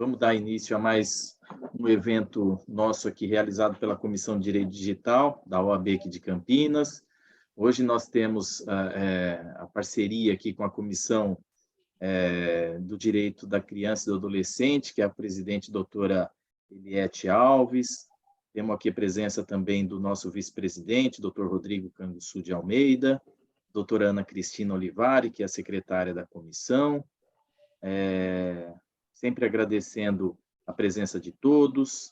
Vamos dar início a mais um evento nosso aqui, realizado pela Comissão de Direito Digital, da OAB aqui de Campinas. Hoje nós temos a parceria aqui com a Comissão do Direito da Criança e do Adolescente, que é a presidente doutora Eliette Alves. Temos aqui a presença também do nosso vice-presidente, doutor Rodrigo Canguçu de Almeida, doutora Ana Cristina Olivari, que é a secretária da comissão. Sempre agradecendo a presença de todos.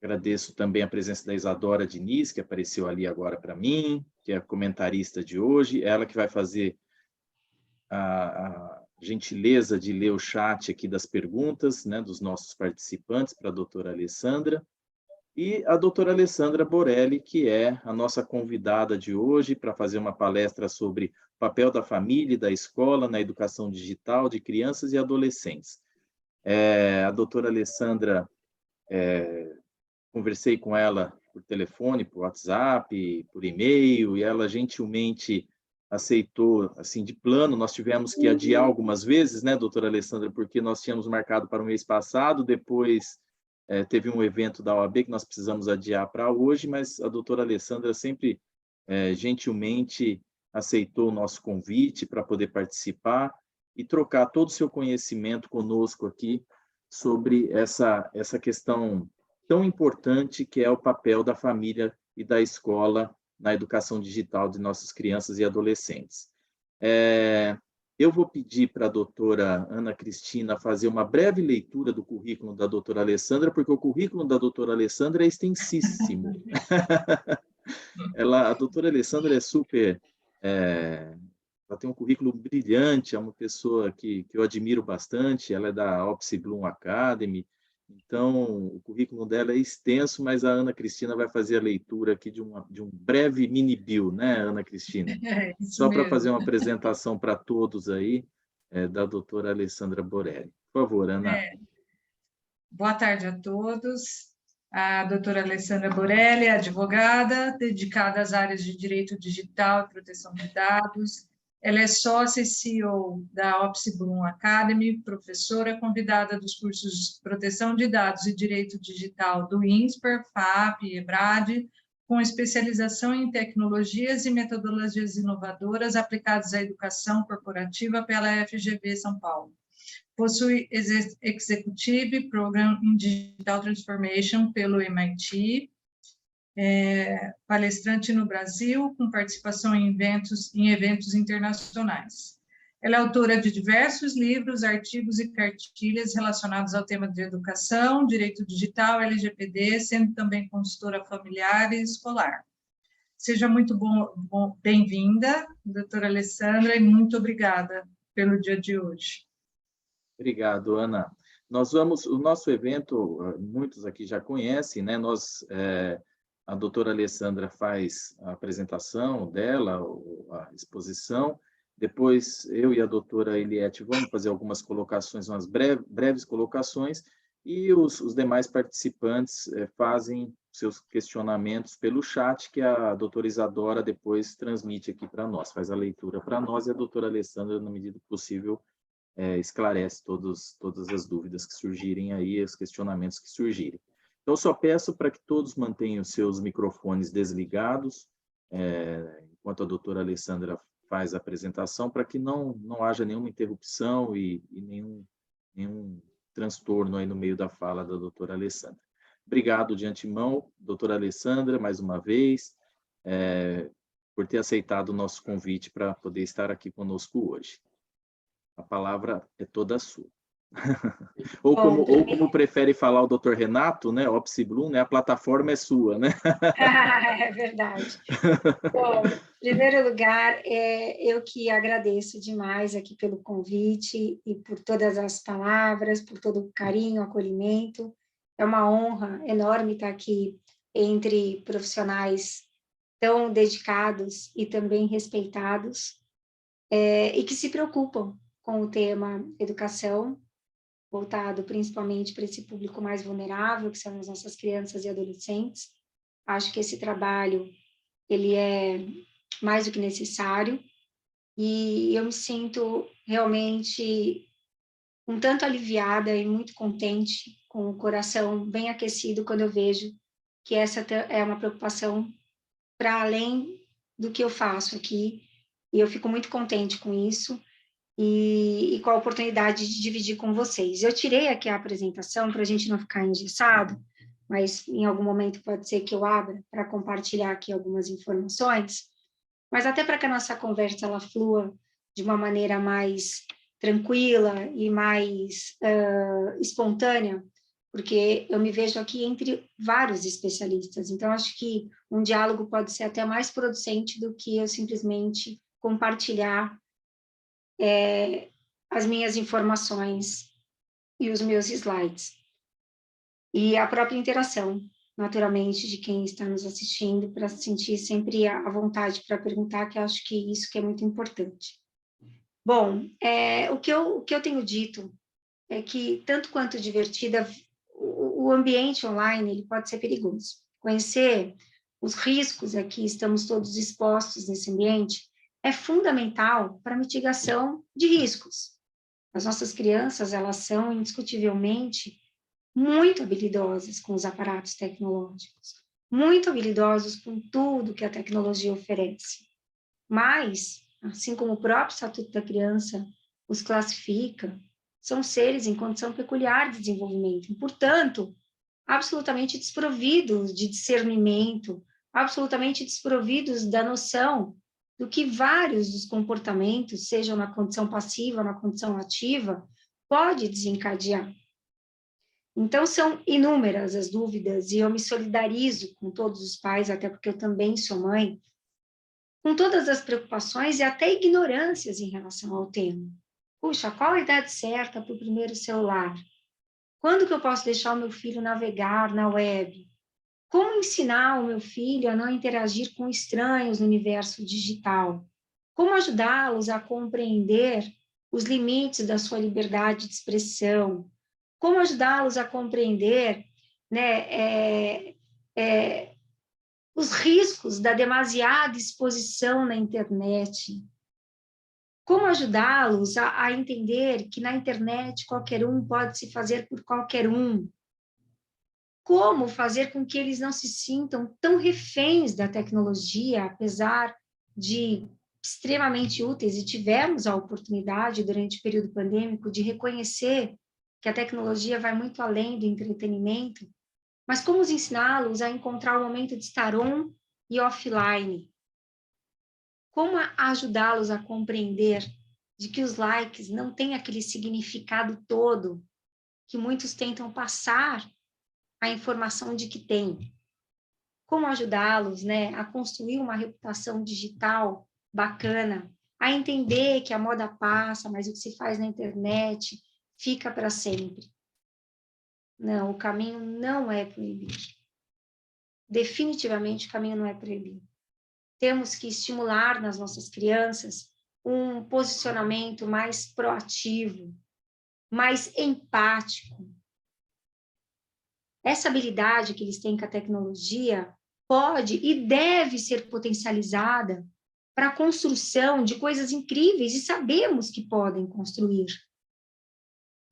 Agradeço também a presença da Isadora Diniz, que apareceu ali agora para mim, que é a comentarista de hoje, ela que vai fazer a gentileza de ler o chat aqui das perguntas, né, dos nossos participantes, para a doutora Alessandra, e a doutora Alessandra Borelli, que é a nossa convidada de hoje para fazer uma palestra sobre o papel da família e da escola na educação digital de crianças e adolescentes. A doutora Alessandra, conversei com ela por telefone, por WhatsApp, por e-mail, e ela gentilmente aceitou, assim, de plano. Nós tivemos que adiar algumas vezes, né, doutora Alessandra, porque nós tínhamos marcado para o mês passado, depois teve um evento da OAB que nós precisamos adiar para hoje, mas a doutora Alessandra sempre gentilmente aceitou o nosso convite para poder participar e trocar todo o seu conhecimento conosco aqui sobre essa questão tão importante que é o papel da família e da escola na educação digital de nossas crianças e adolescentes. Eu vou pedir para a doutora Ana Cristina fazer uma breve leitura do currículo da doutora Alessandra, porque o currículo da doutora Alessandra é extensíssimo. A doutora Alessandra é super... ela tem um currículo brilhante, é uma pessoa que eu admiro bastante, ela é da Opsi Bloom Academy, então o currículo dela é extenso, mas a Ana Cristina vai fazer a leitura aqui de um breve mini-bio, né, Ana Cristina? Só para fazer uma apresentação para todos aí, da doutora Alessandra Borelli. Por favor, Ana. Boa tarde a todos. A doutora Alessandra Borelli é advogada, dedicada às áreas de direito digital e proteção de dados. Ela é sócia e CEO da Opsi Bloom Academy, professora convidada dos cursos de proteção de dados e direito digital do INSPER, FAP e EBRAD, com especialização em tecnologias e metodologias inovadoras aplicadas à educação corporativa pela FGV São Paulo. Possui Executive Program in Digital Transformation pelo MIT, palestrante no Brasil, com participação em eventos internacionais. Ela é autora de diversos livros, artigos e cartilhas relacionados ao tema de educação, direito digital, LGPD, sendo também consultora familiar e escolar. Seja muito bem-vinda, doutora Alessandra, e muito obrigada pelo dia de hoje. Obrigado, Ana. O nosso evento, muitos aqui já conhecem, né? A doutora Alessandra faz a apresentação dela, a exposição, depois eu e a doutora Eliette vamos fazer algumas colocações, umas breves colocações, e os demais participantes fazem seus questionamentos pelo chat, que a doutora Isadora depois transmite aqui para nós, faz a leitura para nós, e a doutora Alessandra, na medida do possível, esclarece todas as dúvidas que surgirem aí, os questionamentos que surgirem. Então, eu só peço para que todos mantenham seus microfones desligados, enquanto a doutora Alessandra faz a apresentação, para que não haja nenhuma interrupção e nenhum transtorno aí no meio da fala da doutora Alessandra. Obrigado de antemão, doutora Alessandra, mais uma vez, por ter aceitado o nosso convite para poder estar aqui conosco hoje. A palavra é toda sua. ou como prefere falar o doutor Renato, né, Opsi Bloom, né, a plataforma é sua, né? É verdade. Bom, em primeiro lugar, eu que agradeço demais aqui pelo convite e por todas as palavras, por todo o carinho, acolhimento. É uma honra enorme estar aqui entre profissionais tão dedicados e também respeitados, e que se preocupam com o tema educação, voltado principalmente para esse público mais vulnerável, que são as nossas crianças e adolescentes. Acho que esse trabalho, ele é mais do que necessário, e eu me sinto realmente um tanto aliviada e muito contente, com o coração bem aquecido quando eu vejo que essa é uma preocupação para além do que eu faço aqui, e eu fico muito contente com isso, e com a oportunidade de dividir com vocês. Eu tirei aqui a apresentação para a gente não ficar engessado, mas em algum momento pode ser que eu abra para compartilhar aqui algumas informações, mas até para que a nossa conversa ela flua de uma maneira mais tranquila e mais espontânea, porque eu me vejo aqui entre vários especialistas, então acho que um diálogo pode ser até mais producente do que eu simplesmente compartilhar as minhas informações e os meus slides. E a própria interação, naturalmente, de quem está nos assistindo, para sentir sempre a vontade para perguntar, que eu acho que isso que é muito importante. Bom, o que eu tenho dito é que, tanto quanto divertida, o ambiente online ele pode ser perigoso. Conhecer os riscos a que estamos todos expostos nesse ambiente é fundamental para a mitigação de riscos. As nossas crianças, elas são indiscutivelmente muito habilidosas com os aparatos tecnológicos, muito habilidosos com tudo que a tecnologia oferece. Mas, assim como o próprio Estatuto da Criança os classifica, são seres em condição peculiar de desenvolvimento, e, portanto, absolutamente desprovidos de discernimento, absolutamente desprovidos da noção do que vários dos comportamentos, sejam na condição passiva, na condição ativa, pode desencadear. Então, são inúmeras as dúvidas, e eu me solidarizo com todos os pais, até porque eu também sou mãe, com todas as preocupações e até ignorâncias em relação ao tema. Puxa, qual a idade certa para o primeiro celular? Quando que eu posso deixar o meu filho navegar na web? Como ensinar o meu filho a não interagir com estranhos no universo digital? Como ajudá-los a compreender os limites da sua liberdade de expressão? Como ajudá-los a compreender, né, os riscos da demasiada exposição na internet? Como ajudá-los a entender que na internet qualquer um pode se fazer por qualquer um? Como fazer com que eles não se sintam tão reféns da tecnologia, apesar de extremamente úteis, e tivemos a oportunidade, durante o período pandêmico, de reconhecer que a tecnologia vai muito além do entretenimento, mas como ensiná-los a encontrar o momento de estar on e offline? Como ajudá-los a compreender de que os likes não têm aquele significado todo que muitos tentam passar a informação de que tem? Como ajudá-los, né, a construir uma reputação digital bacana, a entender que a moda passa, mas o que se faz na internet fica para sempre? Não, o caminho não é proibir. Definitivamente o caminho não é proibir. Temos que estimular nas nossas crianças um posicionamento mais proativo, mais empático. Essa habilidade que eles têm com a tecnologia pode e deve ser potencializada para a construção de coisas incríveis, e sabemos que podem construir.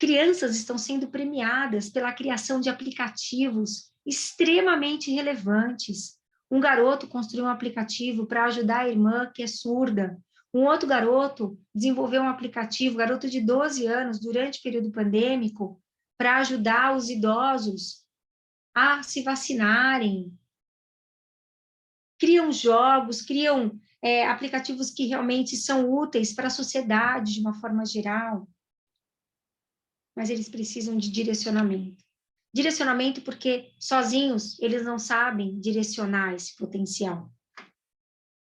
Crianças estão sendo premiadas pela criação de aplicativos extremamente relevantes. Um garoto construiu um aplicativo para ajudar a irmã que é surda. Um outro garoto desenvolveu um aplicativo, garoto de 12 anos, durante o período pandêmico, para ajudar os idosos a se vacinarem. Criam jogos, criam aplicativos que realmente são úteis para a sociedade de uma forma geral. Mas eles precisam de direcionamento. Direcionamento porque sozinhos eles não sabem direcionar esse potencial.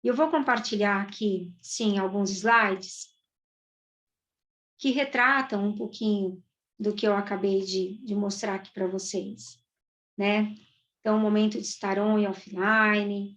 E eu vou compartilhar aqui, sim, alguns slides que retratam um pouquinho do que eu acabei de mostrar aqui para vocês, né? Então, o momento de estar on e offline,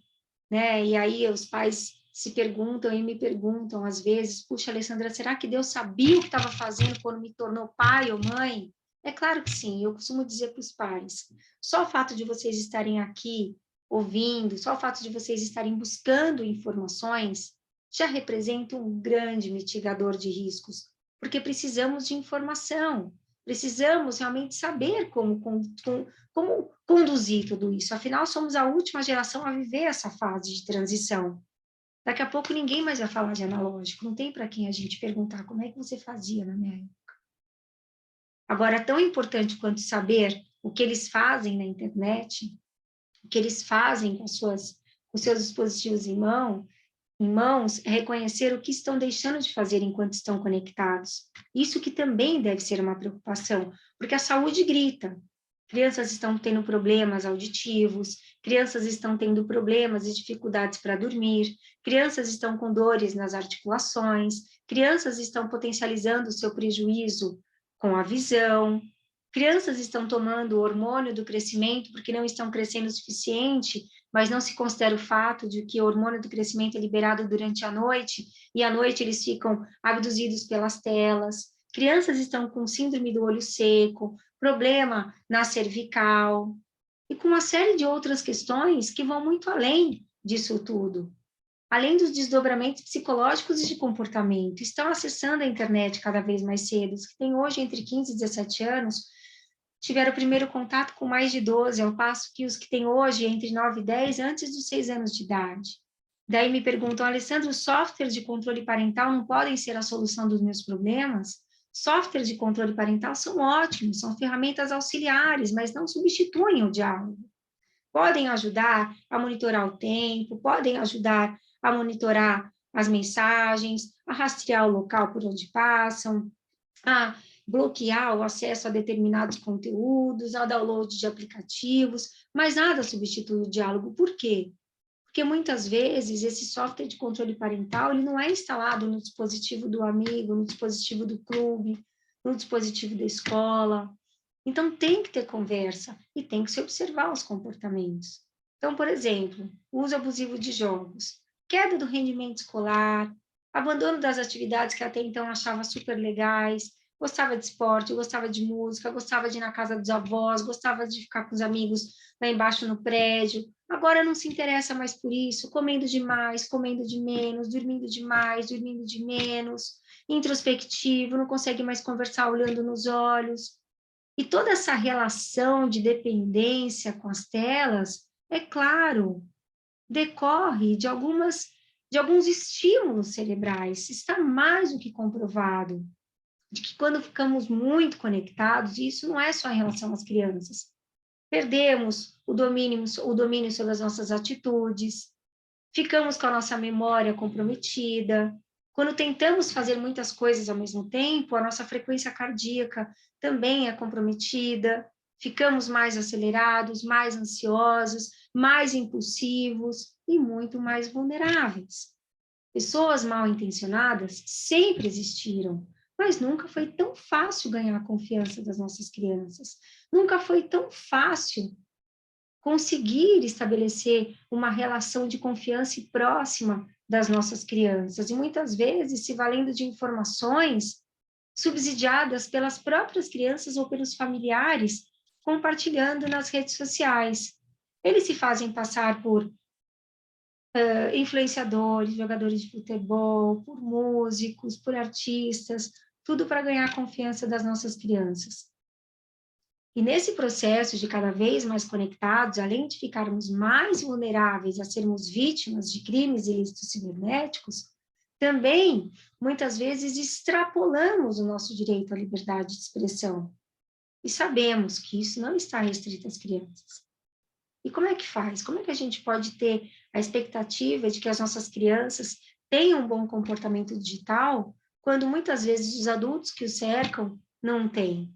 né? E aí os pais se perguntam e me perguntam às vezes: puxa, Alessandra, será que Deus sabia o que estava fazendo quando me tornou pai ou mãe? É claro que sim. Eu costumo dizer para os pais: só o fato de vocês estarem aqui ouvindo, só o fato de vocês estarem buscando informações já representa um grande mitigador de riscos, porque precisamos de informação, precisamos realmente saber como conduzir tudo isso. Afinal, somos a última geração a viver essa fase de transição. Daqui a pouco ninguém mais vai falar de analógico, não tem para quem a gente perguntar como é que você fazia na minha época. Agora, tão importante quanto saber o que eles fazem na internet, o que eles fazem com seus dispositivos em mãos, é reconhecer o que estão deixando de fazer enquanto estão conectados. Isso que também deve ser uma preocupação, porque a saúde grita. Crianças estão tendo problemas auditivos, crianças estão tendo problemas e dificuldades para dormir, crianças estão com dores nas articulações, crianças estão potencializando o seu prejuízo com a visão, crianças estão tomando o hormônio do crescimento porque não estão crescendo o suficiente, mas não se considera o fato de que o hormônio do crescimento é liberado durante a noite, e à noite eles ficam abduzidos pelas telas. Crianças estão com síndrome do olho seco, problema na cervical, e com uma série de outras questões que vão muito além disso tudo. Além dos desdobramentos psicológicos e de comportamento, estão acessando a internet cada vez mais cedo. Os que têm hoje entre 15 e 17 anos tiveram o primeiro contato com mais de 12, ao passo que os que têm hoje entre 9 e 10, antes dos 6 anos de idade. Daí me perguntam, Alessandro, softwares de controle parental não podem ser a solução dos meus problemas? Softwares de controle parental são ótimos, são ferramentas auxiliares, mas não substituem o diálogo. Podem ajudar a monitorar o tempo, podem ajudar a monitorar as mensagens, a rastrear o local por onde passam, a bloquear o acesso a determinados conteúdos, ao download de aplicativos, mas nada substitui o diálogo. Por quê? Porque muitas vezes esse software de controle parental ele não é instalado no dispositivo do amigo, no dispositivo do clube, no dispositivo da escola. Então tem que ter conversa e tem que se observar os comportamentos. Então, por exemplo, uso abusivo de jogos, queda do rendimento escolar, abandono das atividades que até então achava super legais, gostava de esporte, gostava de música, gostava de ir na casa dos avós, gostava de ficar com os amigos lá embaixo no prédio, agora não se interessa mais por isso, comendo demais, comendo de menos, dormindo demais, dormindo de menos, introspectivo, não consegue mais conversar olhando nos olhos. E toda essa relação de dependência com as telas, é claro, decorre de alguns estímulos cerebrais, está mais do que comprovado, de que quando ficamos muito conectados, e isso não é só em relação às crianças, perdemos o domínio sobre as nossas atitudes, ficamos com a nossa memória comprometida. Quando tentamos fazer muitas coisas ao mesmo tempo, a nossa frequência cardíaca também é comprometida, ficamos mais acelerados, mais ansiosos, mais impulsivos e muito mais vulneráveis. Pessoas mal intencionadas sempre existiram, mas nunca foi tão fácil ganhar a confiança das nossas crianças. Nunca foi tão fácil conseguir estabelecer uma relação de confiança e próxima das nossas crianças. E muitas vezes se valendo de informações subsidiadas pelas próprias crianças ou pelos familiares, compartilhando nas redes sociais. Eles se fazem passar por influenciadores, jogadores de futebol, por músicos, por artistas, tudo para ganhar a confiança das nossas crianças. E nesse processo de cada vez mais conectados, além de ficarmos mais vulneráveis a sermos vítimas de crimes ilícitos cibernéticos, também, muitas vezes, extrapolamos o nosso direito à liberdade de expressão. E sabemos que isso não está restrito às crianças. E como é que faz? Como é que a gente pode ter a expectativa de que as nossas crianças tenham um bom comportamento digital, quando muitas vezes os adultos que os cercam não têm?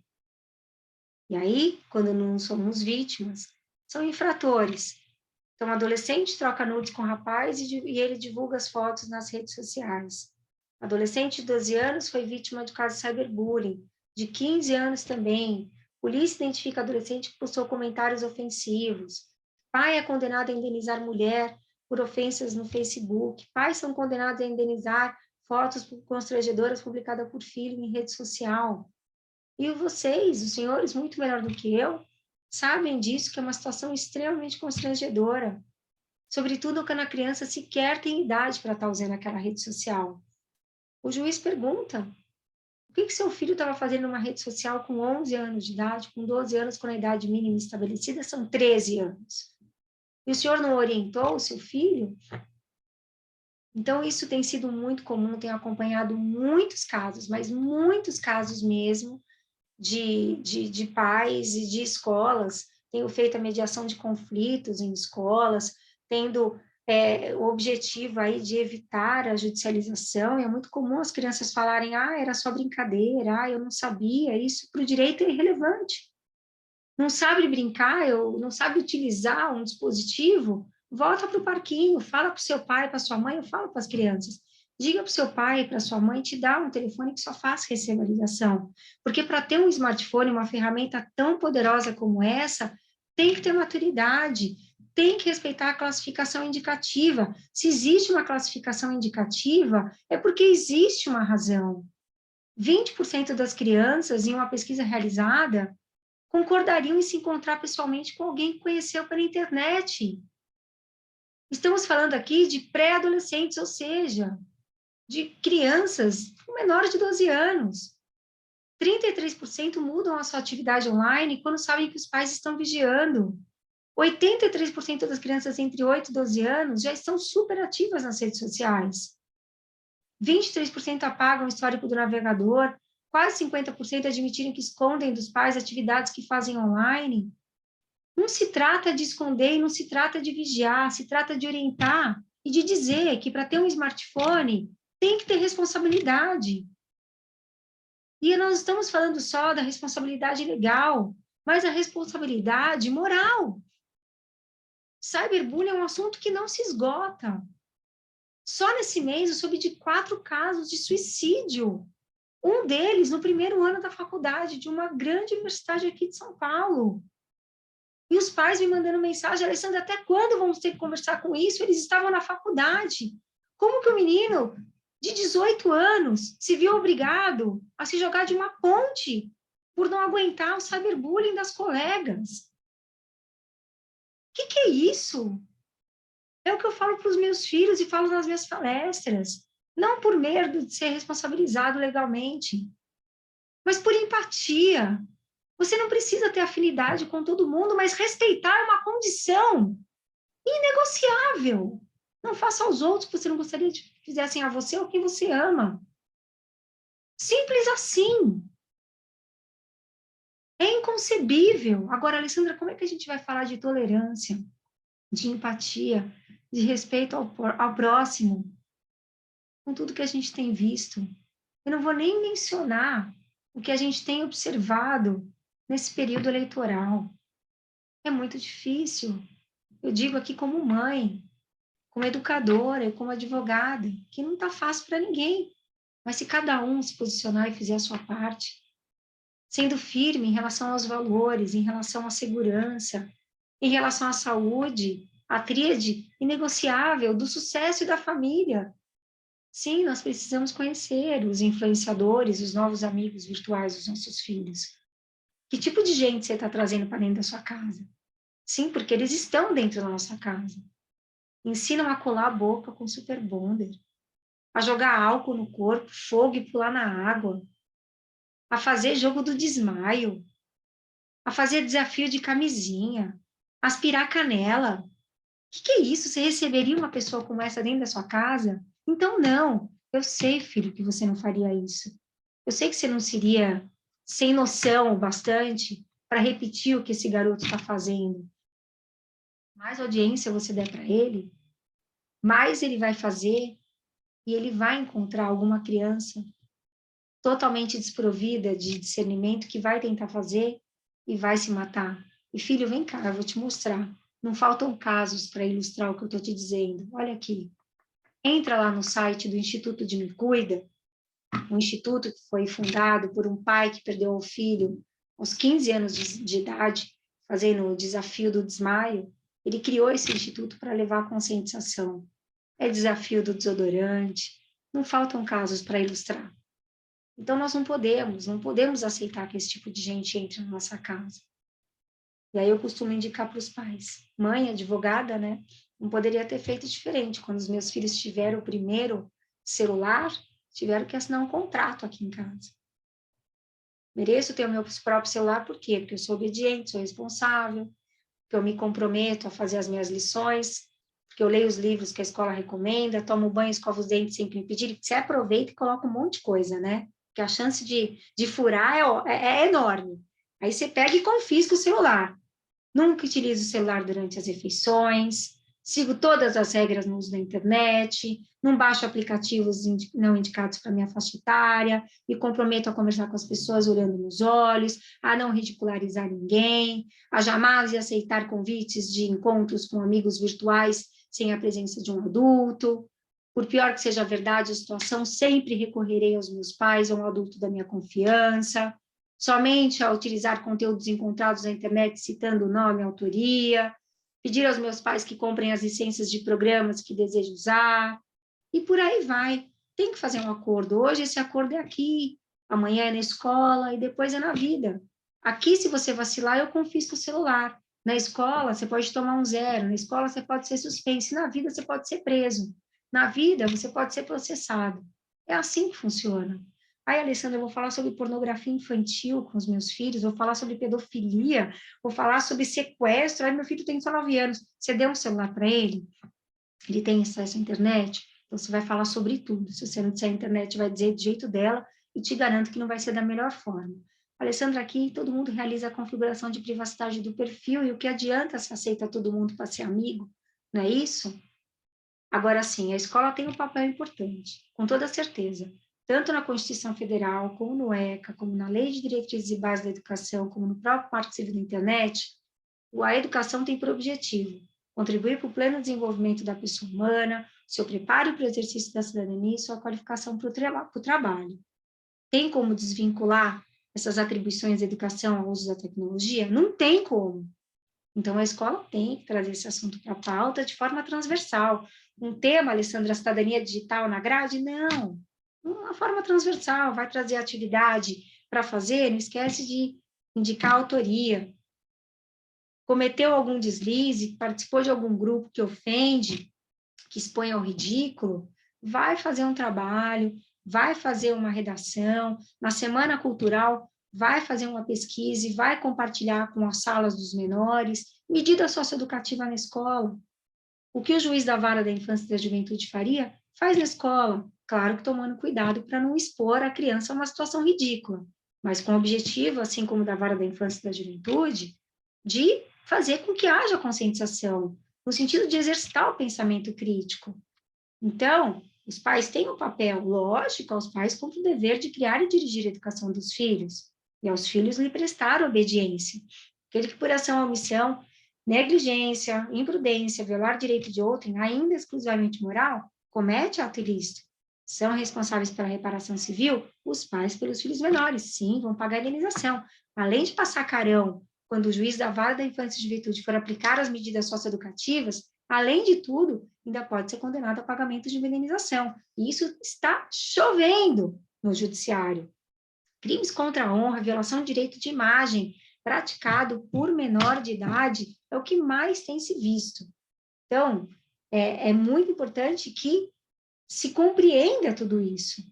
E aí, quando não somos vítimas, são infratores. Então, o adolescente troca nudes com o rapaz e ele divulga as fotos nas redes sociais. O adolescente de 12 anos foi vítima de caso de cyberbullying, de 15 anos também. Polícia identifica adolescente que postou comentários ofensivos. Pai é condenado a indenizar mulher por ofensas no Facebook. Pais são condenados a indenizar fotos constrangedoras publicadas por filho em rede social. E vocês, os senhores, muito melhor do que eu, sabem disso, que é uma situação extremamente constrangedora. Sobretudo quando a criança sequer tem idade para estar usando aquela rede social. O juiz pergunta, o que seu filho estava fazendo numa rede social com 11 anos de idade, com 12 anos, quando a idade mínima estabelecida são 13 anos? E o senhor não orientou o seu filho? Então, isso tem sido muito comum, tenho acompanhado muitos casos, mas muitos casos mesmo, de pais e de escolas. Tenho feito a mediação de conflitos em escolas, tendo o objetivo aí de evitar a judicialização, e é muito comum as crianças falarem, era só brincadeira, eu não sabia, isso para o direito é irrelevante. Não sabe brincar, não sabe utilizar um dispositivo, volta para o parquinho, fala para o seu pai, para sua mãe, eu falo para as crianças, diga para o seu pai, para sua mãe, te dá um telefone que só faz receber ligação, porque para ter um smartphone, uma ferramenta tão poderosa como essa, tem que ter maturidade, tem que respeitar a classificação indicativa. Se existe uma classificação indicativa, é porque existe uma razão. 20% das crianças, em uma pesquisa realizada, concordariam em se encontrar pessoalmente com alguém que conheceu pela internet. Estamos falando aqui de pré-adolescentes, ou seja, de crianças menores de 12 anos. 33% mudam a sua atividade online quando sabem que os pais estão vigiando. 83% das crianças entre 8 e 12 anos já estão super ativas nas redes sociais. 23% apagam o histórico do navegador, quase 50% admitiram que escondem dos pais atividades que fazem online. Não se trata de esconder e não se trata de vigiar, se trata de orientar e de dizer que para ter um smartphone tem que ter responsabilidade. E nós estamos falando só da responsabilidade legal, mas a responsabilidade moral. Cyberbullying é um assunto que não se esgota. Só nesse mês eu soube de 4 casos de suicídio. Um deles no primeiro ano da faculdade, de uma grande universidade aqui de São Paulo. E os pais me mandando mensagem, Alessandra, até quando vamos ter que conversar com isso? Eles estavam na faculdade. Como que o menino de 18 anos se viu obrigado a se jogar de uma ponte por não aguentar o cyberbullying das colegas? O que é isso? É o que eu falo para os meus filhos e falo nas minhas palestras. Não por medo de ser responsabilizado legalmente, mas por empatia. Você não precisa ter afinidade com todo mundo, mas respeitar é uma condição inegociável. Não faça aos outros o que você não gostaria de que fizessem a você ou quem você ama. Simples assim. É inconcebível. Agora, Alessandra, como é que a gente vai falar de tolerância, de empatia, de respeito ao próximo, com tudo que a gente tem visto? Eu não vou nem mencionar o que a gente tem observado nesse período eleitoral. É muito difícil. Eu digo aqui como mãe, como educadora e como advogada, que não está fácil para ninguém. Mas se cada um se posicionar e fizer a sua parte, sendo firme em relação aos valores, em relação à segurança, em relação à saúde, a tríade inegociável do sucesso e da família. Sim, nós precisamos conhecer os influenciadores, os novos amigos virtuais dos nossos filhos. Que tipo de gente você está trazendo para dentro da sua casa? Sim, porque eles estão dentro da nossa casa. Ensinam a colar a boca com super bonder, a jogar álcool no corpo, fogo e pular na água, a fazer jogo do desmaio, a fazer desafio de camisinha, aspirar canela. O que é isso? Você receberia uma pessoa como essa dentro da sua casa? Então, não. Eu sei, filho, que você não faria isso. Eu sei que você não seria sem noção o bastante para repetir o que esse garoto está fazendo. Mais audiência você der para ele, mais ele vai fazer e ele vai encontrar alguma criança totalmente desprovida de discernimento que vai tentar fazer e vai se matar. E filho, vem cá, eu vou te mostrar. Não faltam casos para ilustrar o que eu estou te dizendo. Olha aqui. Entra lá no site do Instituto de Me Cuida, um instituto que foi fundado por um pai que perdeu o filho aos 15 anos de idade, fazendo o desafio do desmaio. Ele criou esse instituto para levar a conscientização. É desafio do desodorante. Não faltam casos para ilustrar. Então, nós não podemos aceitar que esse tipo de gente entre na nossa casa. E aí eu costumo indicar para os pais. Mãe, advogada, né? Não poderia ter feito diferente. Quando os meus filhos tiveram o primeiro celular, tiveram que assinar um contrato aqui em casa. Mereço ter o meu próprio celular, por quê? Porque eu sou obediente, sou responsável, que eu me comprometo a fazer as minhas lições, que eu leio os livros que a escola recomenda, tomo banho, escovo os dentes sem me pedir, você aproveita e coloca um monte de coisa, né? Porque a chance de furar é enorme. Aí você pega e confisca o celular. Nunca utilizo o celular durante as refeições, sigo todas as regras no uso da internet, não baixo aplicativos não indicados para minha faixa etária, me comprometo a conversar com as pessoas olhando nos olhos, a não ridicularizar ninguém, a jamais aceitar convites de encontros com amigos virtuais sem a presença de um adulto. Por pior que seja a verdade a situação, sempre recorrerei aos meus pais, a um adulto da minha confiança, somente a utilizar conteúdos encontrados na internet citando o nome e autoria, pedir aos meus pais que comprem as licenças de programas que desejo usar, e por aí vai. Tem que fazer um acordo. Hoje esse acordo é aqui, amanhã é na escola e depois é na vida. Aqui, se você vacilar, eu confisco o celular. Na escola, você pode tomar um 0. Na escola, você pode ser suspenso. Na vida, você pode ser preso. Na vida, você pode ser processado. É assim que funciona. Aí, Alessandra, eu vou falar sobre pornografia infantil com os meus filhos, vou falar sobre pedofilia, vou falar sobre sequestro. Aí, meu filho tem só 9 anos. Você deu um celular para ele? Ele tem acesso à internet? Então, você vai falar sobre tudo. Se você não disser a internet, vai dizer do jeito dela e te garanto que não vai ser da melhor forma. Alessandra, aqui todo mundo realiza a configuração de privacidade do perfil e o que adianta se aceita todo mundo para ser amigo? Não é isso? Agora sim, a escola tem um papel importante, com toda certeza, tanto na Constituição Federal, como no ECA, como na Lei de Diretrizes e Bases da Educação, como no próprio Marco Civil da Internet, a educação tem por objetivo contribuir para o pleno desenvolvimento da pessoa humana, seu preparo para o exercício da cidadania e sua qualificação para o trabalho. Tem como desvincular essas atribuições da educação ao uso da tecnologia? Não tem como. Então, a escola tem que trazer esse assunto para a pauta de forma transversal. Um tema, Alessandra, cidadania digital na grade? Não. Uma forma transversal, vai trazer atividade para fazer, não esquece de indicar a autoria. Cometeu algum deslize, participou de algum grupo que ofende, que expõe ao ridículo, vai fazer um trabalho, vai fazer uma redação, na Semana Cultural, vai fazer uma pesquisa e vai compartilhar com as salas dos menores, medida socioeducativa na escola. O que o juiz da vara da infância e da juventude faria, faz na escola, claro que tomando cuidado para não expor a criança a uma situação ridícula, mas com o objetivo, assim como da vara da infância e da juventude, de fazer com que haja conscientização, no sentido de exercitar o pensamento crítico. Então, os pais têm um papel, lógico, aos pais cumpre o dever de criar e dirigir a educação dos filhos, e aos filhos lhe prestar obediência. Aquele que por ação ou omissão, negligência, imprudência, violar direito de outrem, ainda exclusivamente moral, comete ato ilícito. São responsáveis pela reparação civil os pais pelos filhos menores, sim, vão pagar a indenização. Além de passar carão, quando o juiz da vara da infância e juventude for aplicar as medidas socioeducativas, além de tudo, ainda pode ser condenado a pagamento de indenização. E isso está chovendo no judiciário. Crimes contra a honra, violação de direito de imagem, praticado por menor de idade, é o que mais tem se visto. Então, é muito importante que se compreenda tudo isso,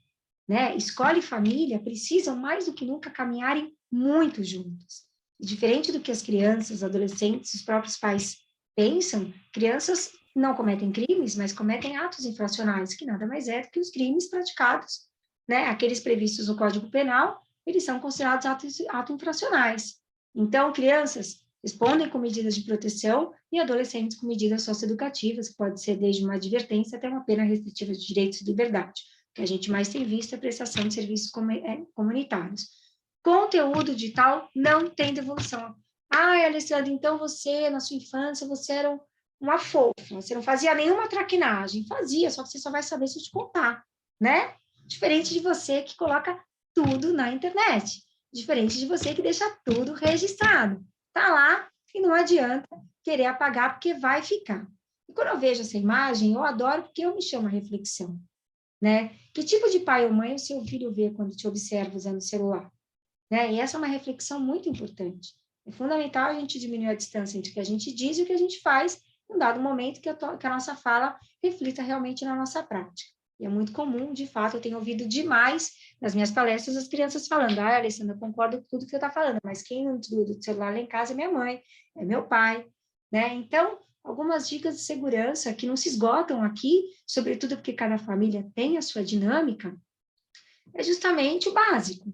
né? Escola e família precisam, mais do que nunca, caminharem muito juntos. Diferente do que as crianças, adolescentes, os próprios pais pensam, crianças não cometem crimes, mas cometem atos infracionais, que nada mais é do que os crimes praticados, né? Aqueles previstos no Código Penal, eles são considerados atos infracionais. Então, crianças respondem com medidas de proteção e adolescentes com medidas socioeducativas, que pode ser desde uma advertência até uma pena restritiva de direitos e liberdade. O que a gente mais tem visto é a prestação de serviços comunitários. Conteúdo digital não tem devolução. Ah, Alessandra, então você, na sua infância, você era uma fofa, você não fazia nenhuma traquinagem. Fazia, só que você só vai saber se eu te contar, né? Diferente de você que coloca tudo na internet. Diferente de você que deixa tudo registrado. Tá lá e não adianta querer apagar porque vai ficar. E quando eu vejo essa imagem, eu adoro porque eu me chamo a reflexão, né? Que tipo de pai ou mãe o seu filho vê quando te observa usando o celular? Né? E essa é uma reflexão muito importante. É fundamental a gente diminuir a distância entre o que a gente diz e o que a gente faz, em um dado momento que a nossa fala reflita realmente na nossa prática. E é muito comum, de fato, eu tenho ouvido demais nas minhas palestras as crianças falando, Alessandra, eu concordo com tudo que você está falando, mas quem não desliga do celular lá em casa é minha mãe, é meu pai, né? Então, algumas dicas de segurança que não se esgotam aqui, sobretudo porque cada família tem a sua dinâmica, é justamente o básico.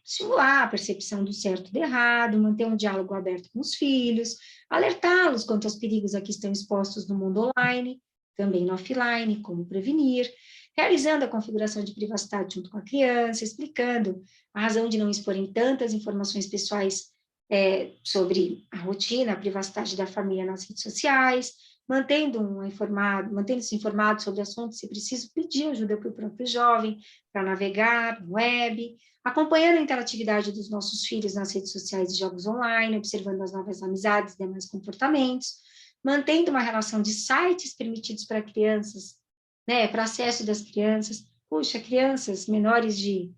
Estimular a percepção do certo e do errado, manter um diálogo aberto com os filhos, alertá-los quanto aos perigos a que estão expostos no mundo online, também no offline, como prevenir, realizando a configuração de privacidade junto com a criança, explicando a razão de não exporem tantas informações pessoais sobre a rotina, a privacidade da família nas redes sociais, mantendo-se informado sobre assuntos, se preciso, pedir ajuda para o próprio jovem, para navegar no web, acompanhando a interatividade dos nossos filhos nas redes sociais e jogos online, observando as novas amizades e demais comportamentos, mantendo uma relação de sites permitidos para crianças, né, para acesso das crianças. Puxa, crianças menores de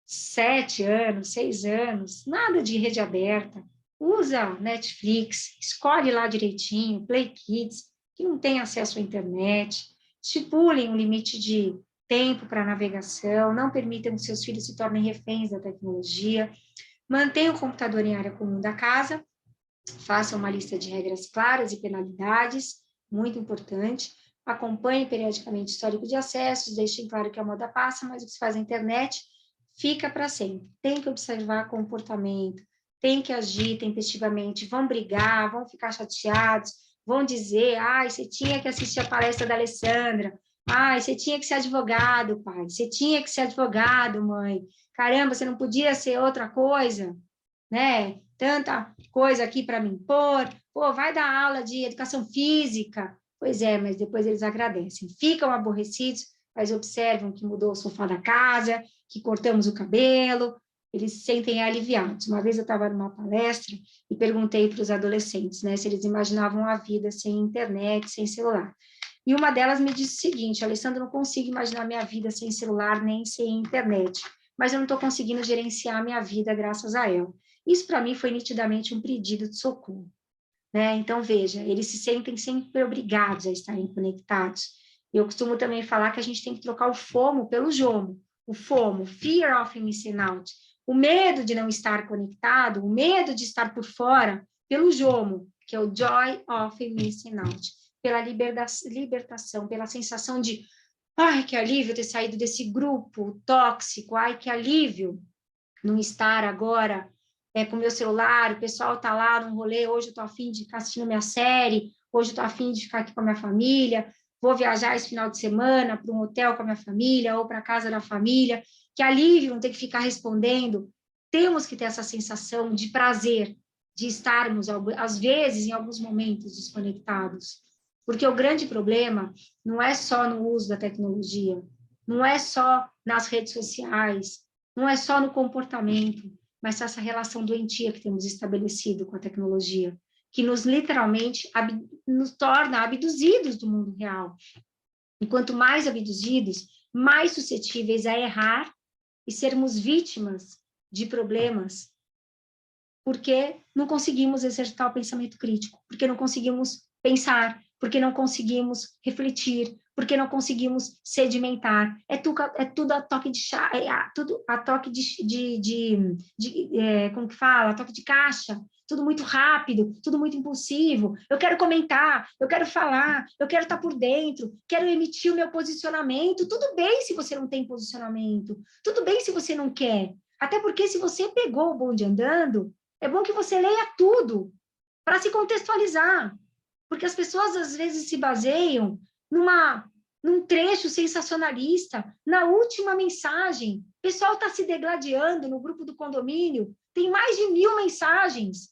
7 anos, 6 anos, nada de rede aberta, usa Netflix, escolhe lá direitinho, Play Kids, que não tem acesso à internet, estipulem um limite de tempo para navegação, não permitam que seus filhos se tornem reféns da tecnologia, mantenham o computador em área comum da casa, façam uma lista de regras claras e penalidades, muito importante, acompanhem periodicamente o histórico de acessos, deixem claro que a moda passa, mas o que se faz na internet fica para sempre. Tem que observar comportamento, tem que agir tempestivamente, vão brigar, vão ficar chateados, vão dizer, você tinha que assistir a palestra da Alessandra, você tinha que ser advogado, pai, você tinha que ser advogado, mãe, caramba, você não podia ser outra coisa, né? Tanta coisa aqui para me impor, vai dar aula de educação física, pois é, mas depois eles agradecem, ficam aborrecidos, mas observam que mudou o sofá da casa, que cortamos o cabelo, eles se sentem aliviados. Uma vez eu estava numa palestra e perguntei para os adolescentes, né, se eles imaginavam a vida sem internet, sem celular. E uma delas me disse o seguinte, Alessandra, eu não consigo imaginar minha vida sem celular, nem sem internet, mas eu não estou conseguindo gerenciar a minha vida graças a ela. Isso, para mim, foi nitidamente um pedido de socorro, né? Então, veja, eles se sentem sempre obrigados a estarem conectados. Eu costumo também falar que a gente tem que trocar o FOMO pelo JOMO. O FOMO, Fear of Missing Out, o medo de não estar conectado, o medo de estar por fora, pelo JOMO, que é o Joy of Missing Out, pela libertação, pela sensação de, que alívio ter saído desse grupo tóxico, que alívio não estar agora com o meu celular, o pessoal está lá num rolê, hoje eu estou a fim de ficar assistindo minha série, hoje eu estou a fim de ficar aqui com a minha família, vou viajar esse final de semana para um hotel com a minha família ou para a casa da família, que alívio não ter que ficar respondendo. Temos que ter essa sensação de prazer, de estarmos, às vezes, em alguns momentos, desconectados. Porque o grande problema não é só no uso da tecnologia, não é só nas redes sociais, não é só no comportamento, mas essa relação doentia que temos estabelecido com a tecnologia, que nos literalmente nos torna abduzidos do mundo real. E quanto mais abduzidos, mais suscetíveis a errar e sermos vítimas de problemas, porque não conseguimos exercitar o pensamento crítico, porque não conseguimos pensar, porque não conseguimos refletir, porque não conseguimos sedimentar. É tudo a toque de chá, tudo a toque como que fala? A toque de caixa, tudo muito rápido, tudo muito impulsivo. Eu quero comentar, eu quero falar, eu quero estar por dentro, quero emitir o meu posicionamento. Tudo bem se você não tem posicionamento, tudo bem se você não quer. Até porque se você pegou o bonde andando, é bom que você leia tudo para se contextualizar. Porque as pessoas, às vezes, se baseiam num trecho sensacionalista, na última mensagem. O pessoal está se degladiando no grupo do condomínio, tem mais de 1000 mensagens.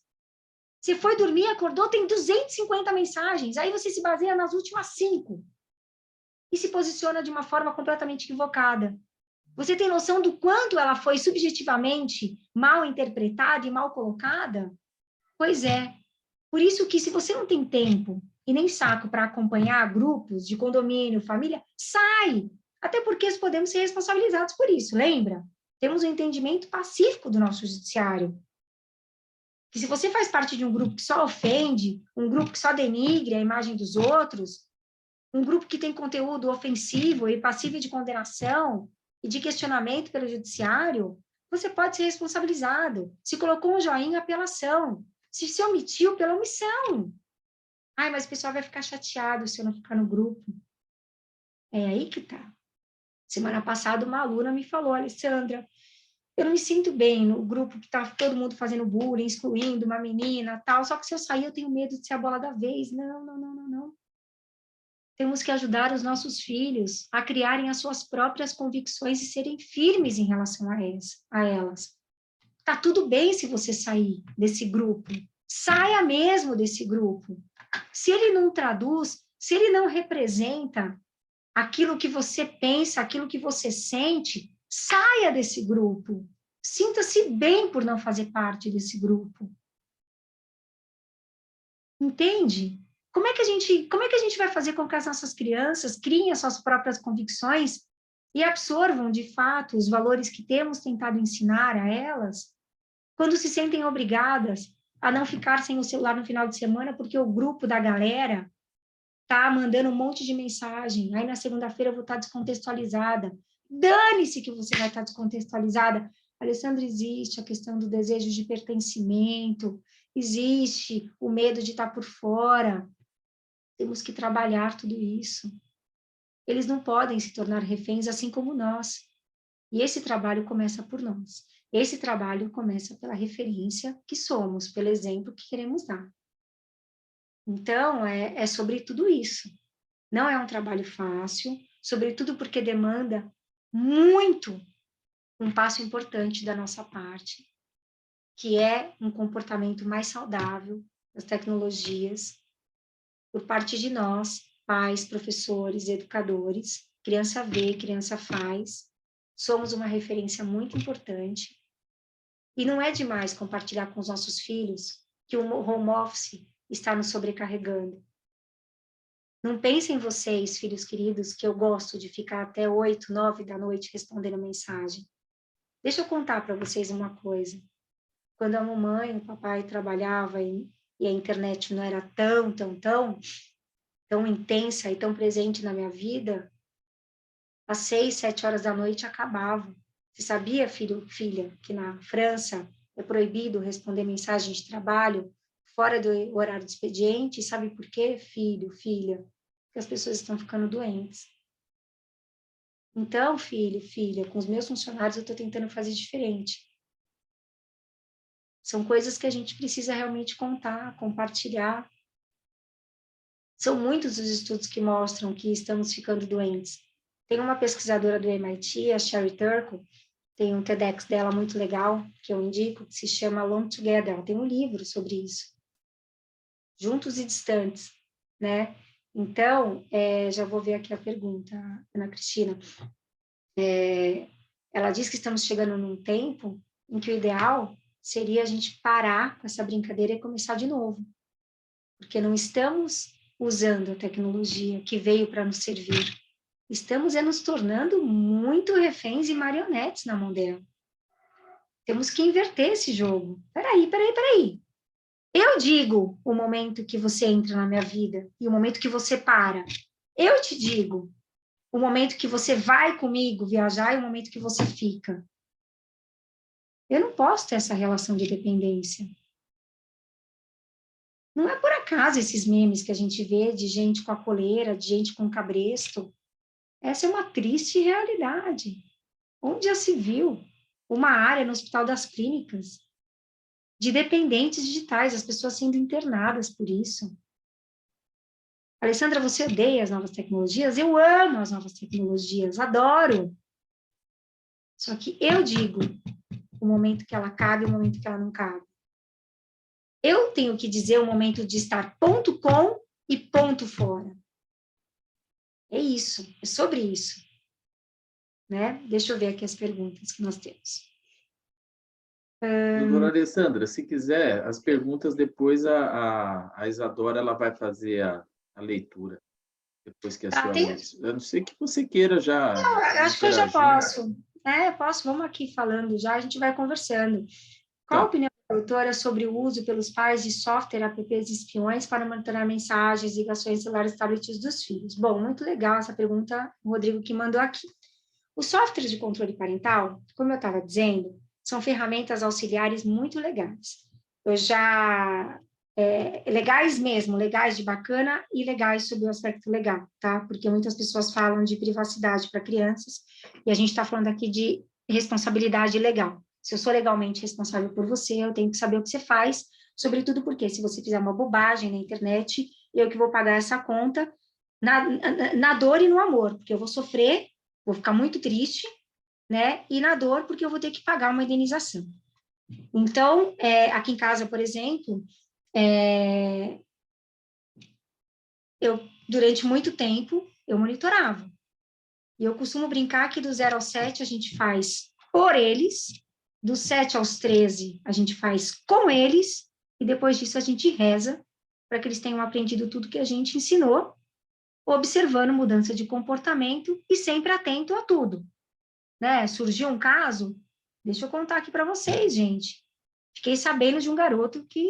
Você foi dormir, acordou, tem 250 mensagens. Aí você se baseia nas últimas 5 e se posiciona de uma forma completamente equivocada. Você tem noção do quanto ela foi subjetivamente mal interpretada e mal colocada? Pois é. Por isso que, se você não tem tempo e nem saco para acompanhar grupos de condomínio, família, sai! Até porque podemos ser responsabilizados por isso, lembra? Temos um entendimento pacífico do nosso judiciário. Que se você faz parte de um grupo que só ofende, um grupo que só denigre a imagem dos outros, um grupo que tem conteúdo ofensivo e passivo de condenação e de questionamento pelo judiciário, você pode ser responsabilizado. Se colocou um joinha, apelação. Se omitiu, pela omissão. Ai, mas o pessoal vai ficar chateado se eu não ficar no grupo. É aí que tá. Semana passada, uma aluna me falou, Alessandra, eu não me sinto bem no grupo que tá todo mundo fazendo bullying, excluindo uma menina, tal, só que se eu sair eu tenho medo de ser a bola da vez. Não. Temos que ajudar os nossos filhos a criarem as suas próprias convicções e serem firmes em relação a elas. Tá tudo bem se você sair desse grupo. Saia mesmo desse grupo. Se ele não traduz, se ele não representa aquilo que você pensa, aquilo que você sente, saia desse grupo. Sinta-se bem por não fazer parte desse grupo. Entende? Como é que a gente vai fazer com que as nossas crianças criem as suas próprias convicções e absorvam, de fato, os valores que temos tentado ensinar a elas, quando se sentem obrigadas a não ficar sem o celular no final de semana porque o grupo da galera tá mandando um monte de mensagem, aí na segunda-feira eu vou estar descontextualizada. Dane-se que você vai estar descontextualizada. Alessandra, existe a questão do desejo de pertencimento, existe o medo de estar por fora. Temos que trabalhar tudo isso. Eles não podem se tornar reféns assim como nós. E esse trabalho começa por nós. Esse trabalho começa pela referência que somos, pelo exemplo que queremos dar. Então, é sobre tudo isso. Não é um trabalho fácil, sobretudo porque demanda muito um passo importante da nossa parte, que é um comportamento mais saudável das tecnologias, por parte de nós, pais, professores, educadores. Criança vê, criança faz. Somos uma referência muito importante. E não é demais compartilhar com os nossos filhos que o home office está nos sobrecarregando. Não pensem vocês, filhos queridos, que eu gosto de ficar até 8, 9 da noite respondendo mensagem. Deixa eu contar para vocês uma coisa. Quando a mamãe e o papai trabalhavam e a internet não era tão intensa e tão presente na minha vida, às 6, 7 horas da noite acabava. Você sabia, filho, filha, que na França é proibido responder mensagem de trabalho fora do horário de expediente? E sabe por quê, filho, filha? Porque as pessoas estão ficando doentes. Então, filho, filha, com os meus funcionários eu estou tentando fazer diferente. São coisas que a gente precisa realmente contar, compartilhar. São muitos os estudos que mostram que estamos ficando doentes. Tem uma pesquisadora do MIT, a Sherry Turkle, tem um TEDx dela muito legal, que eu indico, que se chama Alone Together. Ela tem um livro sobre isso. Juntos e distantes, né? Então, já vou ver aqui a pergunta, Ana Cristina. Ela diz que estamos chegando num tempo em que o ideal seria a gente parar com essa brincadeira e começar de novo. Porque não estamos usando a tecnologia que veio para nos servir. Estamos nos tornando muito reféns e marionetes na mão dela. Temos que inverter esse jogo. Peraí. Eu digo o momento que você entra na minha vida e o momento que você para. Eu te digo o momento que você vai comigo viajar e o momento que você fica. Eu não posso ter essa relação de dependência. Não é por acaso esses memes que a gente vê de gente com a coleira, de gente com cabresto. Essa é uma triste realidade. Onde já se viu uma área no Hospital das Clínicas de dependentes digitais, as pessoas sendo internadas por isso? Alessandra, você odeia as novas tecnologias? Eu amo as novas tecnologias, adoro. Só que eu digo o momento que ela cabe e o momento que ela não cabe. Eu tenho que dizer o momento de estar ponto com e ponto fora. É isso, é sobre isso. Né? Deixa eu ver aqui as perguntas que nós temos. Doutora Alessandra, se quiser, as perguntas depois a Isadora ela vai fazer a leitura. Depois que a senhora... A não ser que você queira já... Não, acho que eu já posso. Posso. Vamos aqui falando já, a gente vai conversando. Qual a opinião doutora, sobre o uso pelos pais de software, apps espiões para monitorar mensagens, ligações celulares e tablets dos filhos. Bom, muito legal essa pergunta, o Rodrigo que mandou aqui. Os softwares de controle parental, como eu estava dizendo, são ferramentas auxiliares muito legais. Eu já... legais mesmo, legais de bacana e legais sob o aspecto legal, tá? Porque muitas pessoas falam de privacidade para crianças e a gente está falando aqui de responsabilidade legal. Se eu sou legalmente responsável por você, eu tenho que saber o que você faz, sobretudo porque se você fizer uma bobagem na internet, eu que vou pagar essa conta na dor e no amor, porque eu vou sofrer, vou ficar muito triste, né? E na dor, porque eu vou ter que pagar uma indenização. Então, aqui em casa, por exemplo, durante muito tempo, eu monitorava. E eu costumo brincar que do 0 ao 7 a gente faz por eles, do 7 aos 13 a gente faz com eles, e depois disso a gente reza para que eles tenham aprendido tudo que a gente ensinou, observando mudança de comportamento e sempre atento a tudo. Né? Surgiu um caso, deixa eu contar aqui para vocês, gente. Fiquei sabendo de um garoto que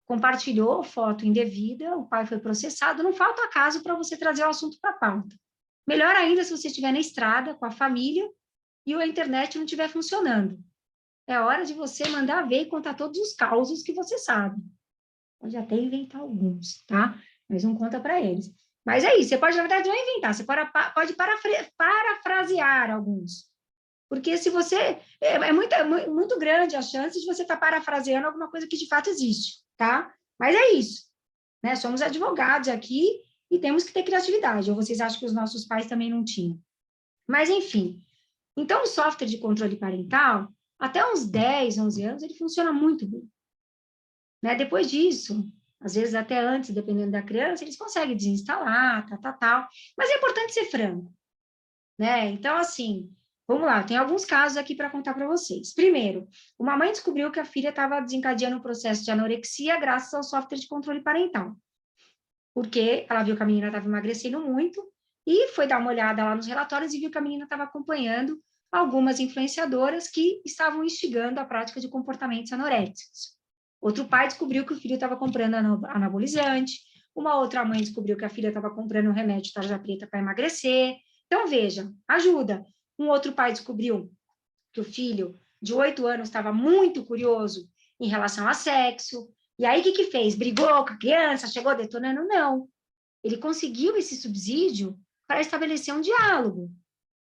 compartilhou foto indevida, o pai foi processado, não falta caso para você trazer o assunto para a pauta. Melhor ainda se você estiver na estrada com a família e a internet não estiver funcionando. É hora de você mandar ver e contar todos os causos que você sabe. Pode até inventar alguns, tá? Mas não conta para eles. Mas é isso, você pode, na verdade, não inventar, você pode parafrasear alguns. Porque se você... É muito grande a chance de você estar parafraseando alguma coisa que de fato existe, tá? Mas é isso, né? Somos advogados aqui e temos que ter criatividade. Ou vocês acham que os nossos pais também não tinham? Mas, enfim. Então, o software de controle parental, até uns 10, 11 anos, ele funciona muito bem. Né? Depois disso, às vezes até antes, dependendo da criança, eles conseguem desinstalar, tal. Mas é importante ser franco, né? Então, assim, vamos lá, tem alguns casos aqui para contar para vocês. Primeiro, uma mãe descobriu que a filha estava desencadeando um processo de anorexia graças ao software de controle parental. Porque ela viu que a menina estava emagrecendo muito e foi dar uma olhada lá nos relatórios e viu que a menina estava acompanhando algumas influenciadoras que estavam instigando a prática de comportamentos anoréxicos. Outro pai descobriu que o filho estava comprando anabolizante, uma outra mãe descobriu que a filha estava comprando um remédio tarja preta para emagrecer. Então, veja, ajuda. Um outro pai descobriu que o filho de 8 anos estava muito curioso em relação a sexo. E aí, o que fez? Brigou com a criança, chegou detonando? Não. Ele conseguiu esse subsídio para estabelecer um diálogo,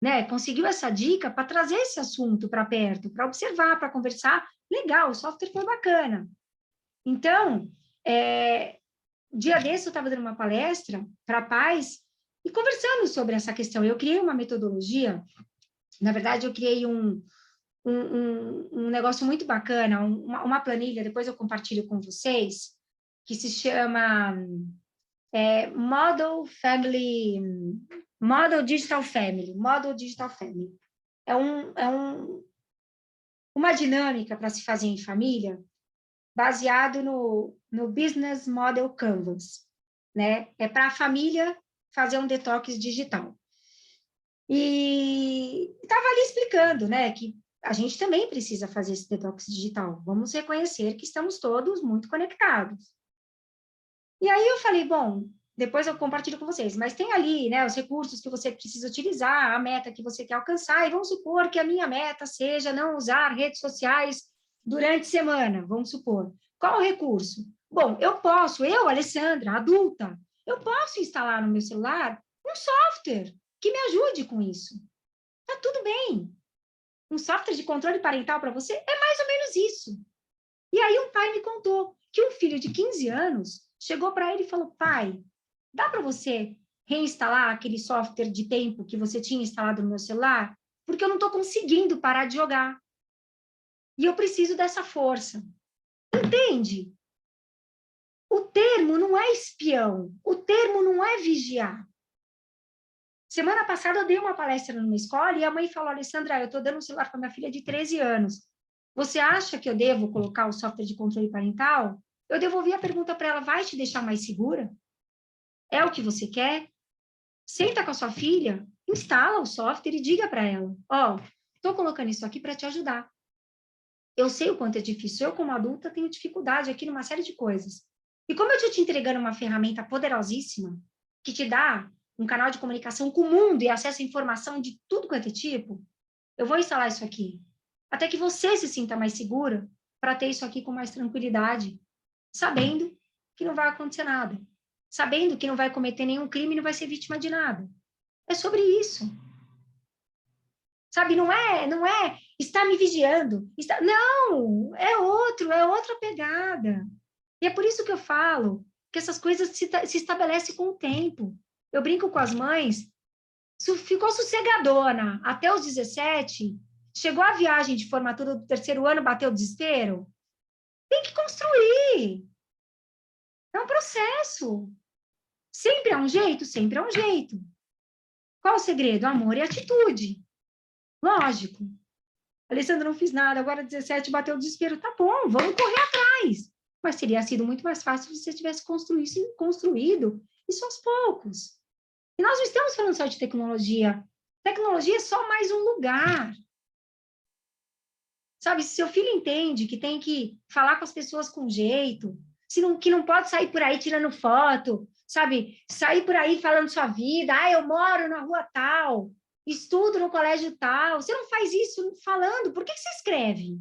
né? Conseguiu essa dica para trazer esse assunto para perto, para observar, para conversar. Legal, o software foi bacana. Então, dia desse eu estava dando uma palestra para pais e conversando sobre essa questão. Eu criei uma metodologia, na verdade, eu criei um negócio muito bacana, uma planilha, depois eu compartilho com vocês, que se chama Model Digital Family. É uma dinâmica para se fazer em família, baseado no Business Model Canvas, né? É para a família fazer um detox digital. E estava ali explicando, né, que a gente também precisa fazer esse detox digital. Vamos reconhecer que estamos todos muito conectados. E aí eu falei, bom, depois eu compartilho com vocês, mas tem ali, né, os recursos que você precisa utilizar, a meta que você quer alcançar, e vamos supor que a minha meta seja não usar redes sociais durante a semana, vamos supor. Qual o recurso? Bom, eu, Alessandra, adulta, eu posso instalar no meu celular um software que me ajude com isso. Tá tudo bem. Um software de controle parental para você é mais ou menos isso. E aí um pai me contou que um filho de 15 anos chegou para ele e falou, pai, dá para você reinstalar aquele software de tempo que você tinha instalado no meu celular? Porque eu não estou conseguindo parar de jogar. E eu preciso dessa força. Entende? O termo não é espião. O termo não é vigiar. Semana passada eu dei uma palestra numa escola e a mãe falou, Alessandra, eu estou dando um celular para minha filha de 13 anos. Você acha que eu devo colocar o software de controle parental? Eu devolvi a pergunta para ela, vai te deixar mais segura? É o que você quer? Senta com a sua filha, instala o software e diga para ela, estou colocando isso aqui para te ajudar. Eu sei o quanto é difícil. Eu, como adulta, tenho dificuldade aqui numa série de coisas. E como eu estou te entregando uma ferramenta poderosíssima, que te dá um canal de comunicação com o mundo e acesso à informação de tudo quanto é tipo, eu vou instalar isso aqui. Até que você se sinta mais segura para ter isso aqui com mais tranquilidade, sabendo que não vai acontecer nada, sabendo que não vai cometer nenhum crime e não vai ser vítima de nada. É sobre isso. Sabe, não é estar me vigiando. Não, é outra pegada. E é por isso que eu falo que essas coisas se estabelecem com o tempo. Eu brinco com as mães, ficou sossegadona até os 17, chegou a viagem de formatura do 3º ano, bateu o desespero. Tem que construir. É um processo. Sempre é um jeito, sempre é um jeito. Qual o segredo? Amor e atitude. Lógico. Alessandra, não fiz nada, agora 17 bateu o desespero. Tá bom, vamos correr atrás. Mas teria sido muito mais fácil se você tivesse construído isso aos poucos. E nós não estamos falando só de tecnologia. Tecnologia é só mais um lugar. Sabe, se seu filho entende que tem que falar com as pessoas com jeito, que não pode sair por aí tirando foto, sabe? Sair por aí falando sua vida. Ah, eu moro na rua tal, estudo no colégio tal. Você não faz isso falando. Por que você escreve?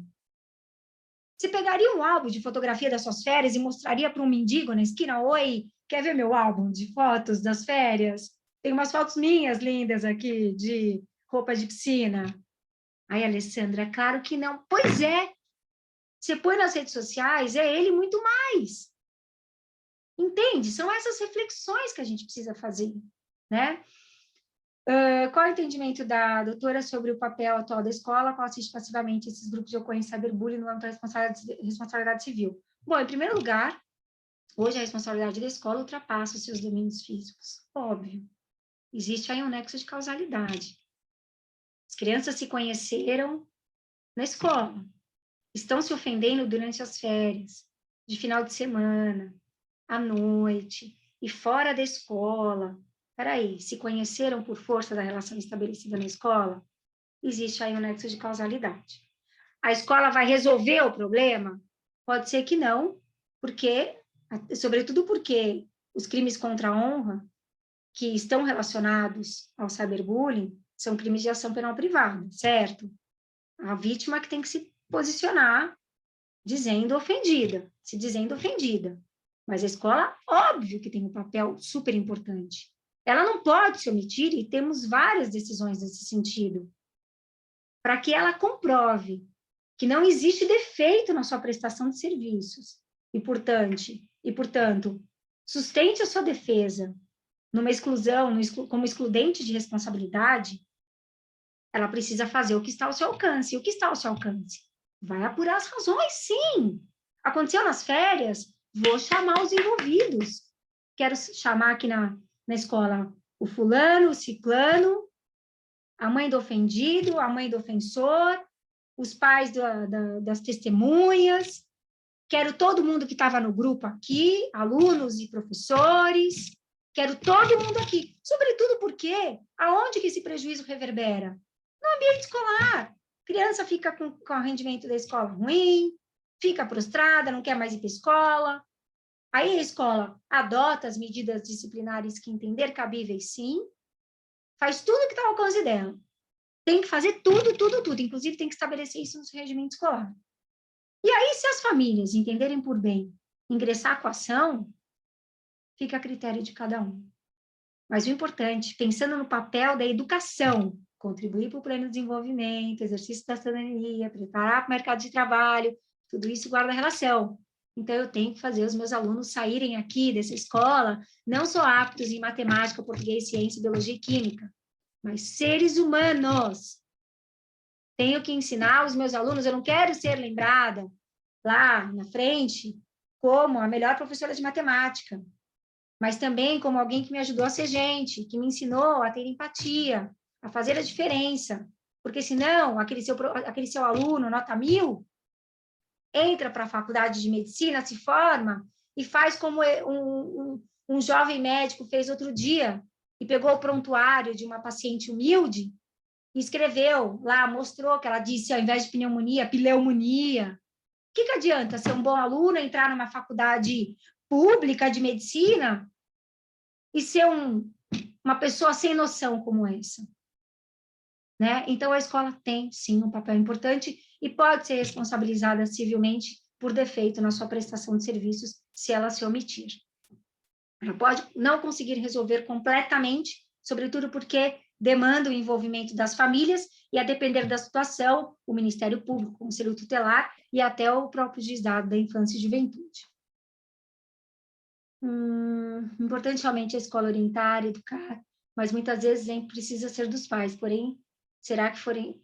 Você pegaria um álbum de fotografia das suas férias e mostraria para um mendigo na esquina? Oi, quer ver meu álbum de fotos das férias? Tem umas fotos minhas lindas aqui de roupa de piscina. Ai, Alessandra, claro que não. Pois é. Você põe nas redes sociais, é ele muito mais. Entende? São essas reflexões que a gente precisa fazer, né? Qual é o entendimento da doutora sobre o papel atual da escola? Qual assiste passivamente esses grupos de ocorrência de cyberbullying no âmbito da responsabilidade civil? Bom, em primeiro lugar, hoje a responsabilidade da escola ultrapassa os seus domínios físicos. Óbvio. Existe aí um nexo de causalidade. As crianças se conheceram na escola. Estão se ofendendo durante as férias, de final de semana, à noite, e fora da escola. Peraí, se conheceram por força da relação estabelecida na escola? Existe aí um nexo de causalidade. A escola vai resolver o problema? Pode ser que não, sobretudo porque os crimes contra a honra que estão relacionados ao cyberbullying são crimes de ação penal privada, certo? A vítima que tem que se posicionar se dizendo ofendida. Mas a escola, óbvio que tem um papel super importante. Ela não pode se omitir, e temos várias decisões nesse sentido, para que ela comprove que não existe defeito na sua prestação de serviços e, portanto, sustente a sua defesa numa exclusão, como excludente de responsabilidade. Ela precisa fazer o que está ao seu alcance. E o que está ao seu alcance? Vai apurar as razões, sim. Aconteceu nas férias, vou chamar os envolvidos. Quero chamar aqui na escola o fulano, o ciclano, a mãe do ofendido, a mãe do ofensor, os pais das testemunhas. Quero todo mundo que estava no grupo aqui, alunos e professores. Quero todo mundo aqui. Sobretudo porque aonde que esse prejuízo reverbera? No ambiente escolar. Criança fica com o rendimento da escola ruim, fica prostrada, não quer mais ir para a escola. Aí a escola adota as medidas disciplinares que entender cabíveis, sim, faz tudo o que está ao alcance dela. Tem que fazer tudo, inclusive tem que estabelecer isso no seu regimento escolar. E aí, se as famílias entenderem por bem ingressar com a ação, fica a critério de cada um. Mas o importante, pensando no papel da educação, contribuir para o pleno desenvolvimento, exercício da cidadania, preparar para o mercado de trabalho, tudo isso guarda relação. Então, eu tenho que fazer os meus alunos saírem aqui dessa escola, não só aptos em matemática, português, ciência, biologia e química, mas seres humanos. Tenho que ensinar os meus alunos, eu não quero ser lembrada lá na frente como a melhor professora de matemática, mas também como alguém que me ajudou a ser gente, que me ensinou a ter empatia, a fazer a diferença, porque senão aquele seu aluno, nota 1000, entra para a faculdade de medicina, se forma e faz como um jovem médico fez outro dia, e pegou o prontuário de uma paciente humilde escreveu lá, mostrou que ela disse, ao invés de pneumonia, pneumonia. O que adianta ser um bom aluno, entrar numa faculdade pública de medicina e ser uma pessoa sem noção como essa? Né? Então, a escola tem, sim, um papel importante e pode ser responsabilizada civilmente por defeito na sua prestação de serviços, se ela se omitir. Ela pode não conseguir resolver completamente, sobretudo porque demanda o envolvimento das famílias e, a depender da situação, o Ministério Público, o Conselho Tutelar e até o próprio Juizado da Infância e Juventude. Importante realmente a escola orientar, educar, mas muitas vezes precisa ser dos pais. Porém, será que forem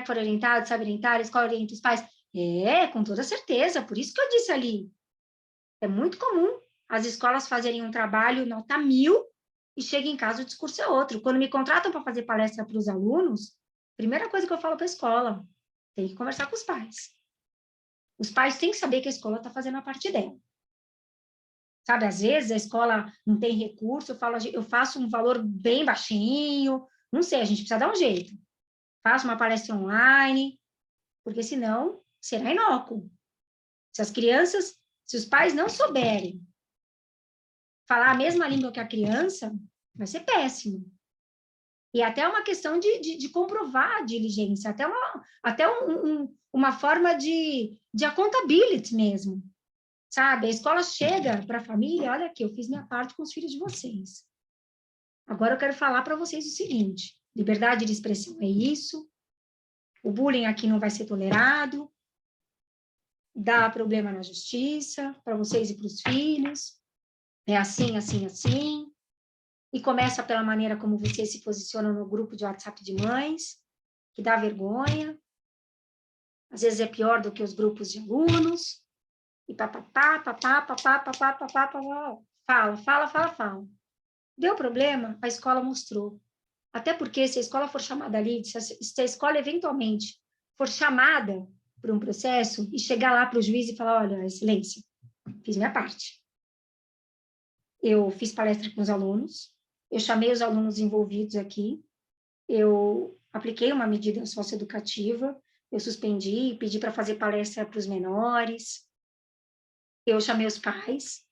orientados, sabe orientar, a escola orienta os pais? Com toda certeza, por isso que eu disse ali. É muito comum as escolas fazerem um trabalho nota 1000 e chega em casa o discurso é outro. Quando me contratam para fazer palestra para os alunos, primeira coisa que eu falo para a escola, tem que conversar com os pais. Os pais têm que saber que a escola está fazendo a parte dela. Sabe, às vezes a escola não tem recurso, eu faço um valor bem baixinho, não sei, a gente precisa dar um jeito. Faço uma palestra online, porque senão será inócuo. Se os pais não souberem falar a mesma língua que a criança, vai ser péssimo. E até uma questão de comprovar a diligência, até uma forma de accountability mesmo. Sabe, a escola chega para a família, olha aqui, eu fiz minha parte com os filhos de vocês. Agora eu quero falar para vocês o seguinte, liberdade de expressão é isso, o bullying aqui não vai ser tolerado, dá problema na justiça, para vocês e para os filhos, é assim, assim, assim, e começa pela maneira como vocês se posicionam no grupo de WhatsApp de mães, que dá vergonha, às vezes é pior do que os grupos de alunos, e papapá, papá, papá, papá, papá, papá, fala. Deu problema? A escola mostrou. Até porque se a escola for chamada ali, se a escola eventualmente for chamada por um processo e chegar lá para o juiz e falar, olha, excelência, fiz minha parte. Eu fiz palestra com os alunos, eu chamei os alunos envolvidos aqui, eu apliquei uma medida socioeducativa, eu suspendi, pedi para fazer palestra para os menores, eu chamei os pais,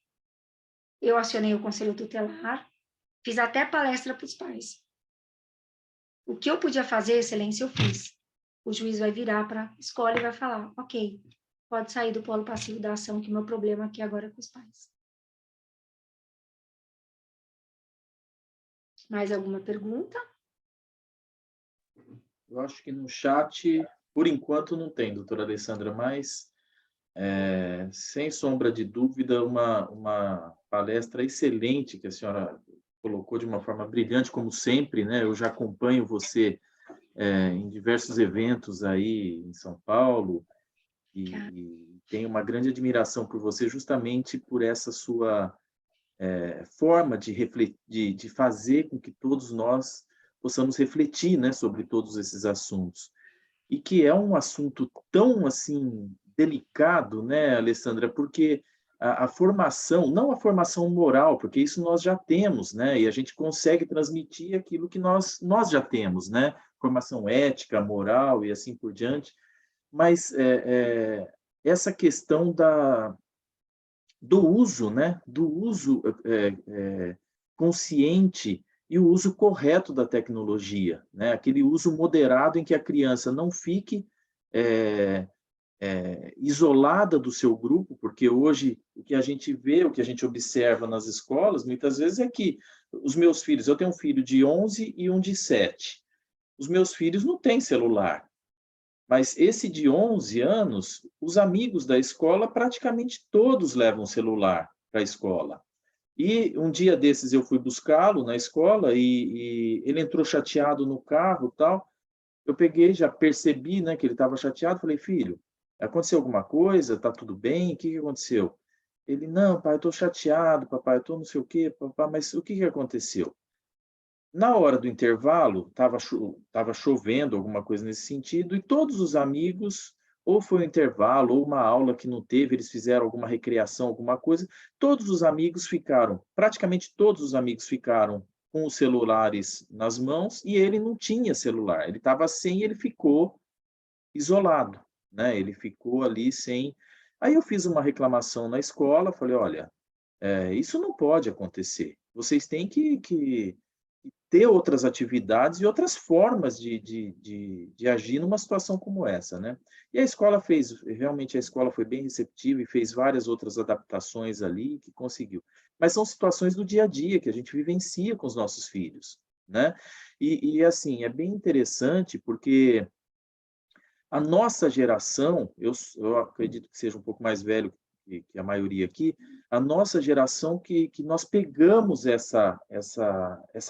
eu acionei o Conselho Tutelar, fiz até palestra para os pais. O que eu podia fazer, excelência, eu fiz. O juiz vai virar para a escola e vai falar, ok, pode sair do polo passivo da ação, que o meu problema aqui agora é com os pais. Mais alguma pergunta? Eu acho que no chat, por enquanto, não tem, doutora Alessandra, mas, sem sombra de dúvida, uma palestra excelente que a senhora colocou de uma forma brilhante, como sempre, né? Eu já acompanho você em diversos eventos aí em São Paulo e tenho uma grande admiração por você justamente por essa sua forma de refletir, de fazer com que todos nós possamos refletir, né, sobre todos esses assuntos. E que é um assunto tão, assim, delicado, né, Alessandra, porque a formação, não a formação moral, porque isso nós já temos, né, e a gente consegue transmitir aquilo que nós já temos, né, formação ética, moral e assim por diante, mas essa questão do uso, né, do uso consciente e o uso correto da tecnologia, né, aquele uso moderado em que a criança não fique isolada do seu grupo, porque hoje o que a gente vê, o que a gente observa nas escolas, muitas vezes é que os meus filhos, eu tenho um filho de 11 e um de 7, os meus filhos não têm celular, mas esse de 11 anos, os amigos da escola, praticamente todos levam celular para a escola. E um dia desses eu fui buscá-lo na escola e ele entrou chateado no carro e tal. Eu peguei, já percebi, né, que ele estava chateado, falei, filho, aconteceu alguma coisa? Está tudo bem? O que aconteceu? Ele, não, pai, eu estou chateado, papai, eu estou não sei o quê, papai, mas o que aconteceu? Na hora do intervalo, estava chovendo, alguma coisa nesse sentido, e todos os amigos, ou foi um intervalo, ou uma aula que não teve, eles fizeram alguma recreação, alguma coisa, todos os amigos ficaram, praticamente todos os amigos ficaram com os celulares nas mãos e ele não tinha celular. Ele estava sem e ele ficou isolado, né? Ele ficou ali sem. Aí eu fiz uma reclamação na escola, falei, olha, isso não pode acontecer. Vocês têm que ter outras atividades e outras formas de agir numa situação como essa, né? E a escola fez, realmente a escola foi bem receptiva e fez várias outras adaptações ali que conseguiu. Mas são situações do dia a dia que a gente vivencia com os nossos filhos, né? E assim, é bem interessante porque a nossa geração, eu acredito que seja um pouco mais velho que a maioria aqui, a nossa geração que nós pegamos essa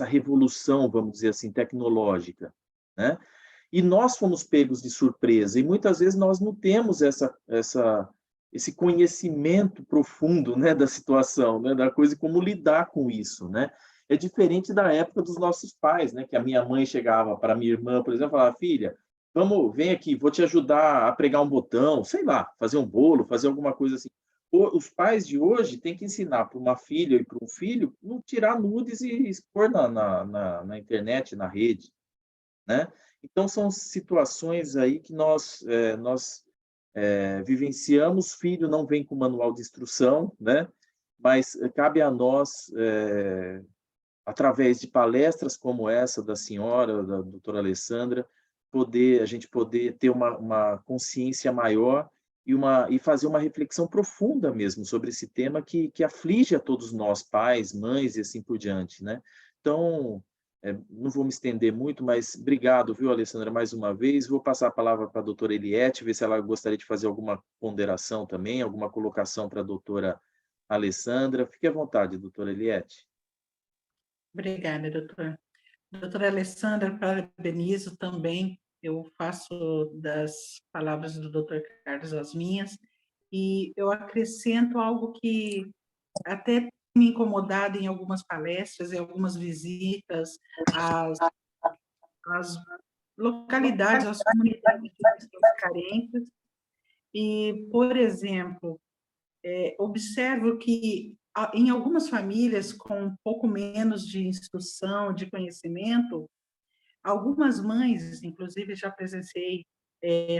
revolução, vamos dizer assim, tecnológica, né? E nós fomos pegos de surpresa, e muitas vezes nós não temos esse conhecimento profundo, né, da situação, né, da coisa, e como lidar com isso, né? É diferente da época dos nossos pais, né, que a minha mãe chegava para a minha irmã, por exemplo, e falava, filha, vamos, vem aqui, vou te ajudar a pregar um botão, sei lá, fazer um bolo, fazer alguma coisa assim. Os pais de hoje têm que ensinar para uma filha e para um filho não tirar nudes e expor na internet, na rede, né? Então, são situações aí que nós vivenciamos. Filho não vem com manual de instrução, né? Mas cabe a nós, através de palestras como essa da senhora, da doutora Alessandra, a gente poder ter uma consciência maior e fazer uma reflexão profunda mesmo sobre esse tema que aflige a todos nós, pais, mães e assim por diante, né? Então, não vou me estender muito, mas obrigado, viu, Alessandra, mais uma vez. Vou passar a palavra para a doutora Eliette, ver se ela gostaria de fazer alguma ponderação também, alguma colocação para a doutora Alessandra. Fique à vontade, doutora Eliette. Obrigada, doutor. Doutora Alessandra, parabenizo também. Eu faço das palavras do doutor Carlos as minhas, e eu acrescento algo que até tem me incomodado em algumas palestras, em algumas visitas às localidades, às comunidades de pessoas carentes. E, por exemplo, observo que em algumas famílias com um pouco menos de instrução, de conhecimento, algumas mães, inclusive já presenciei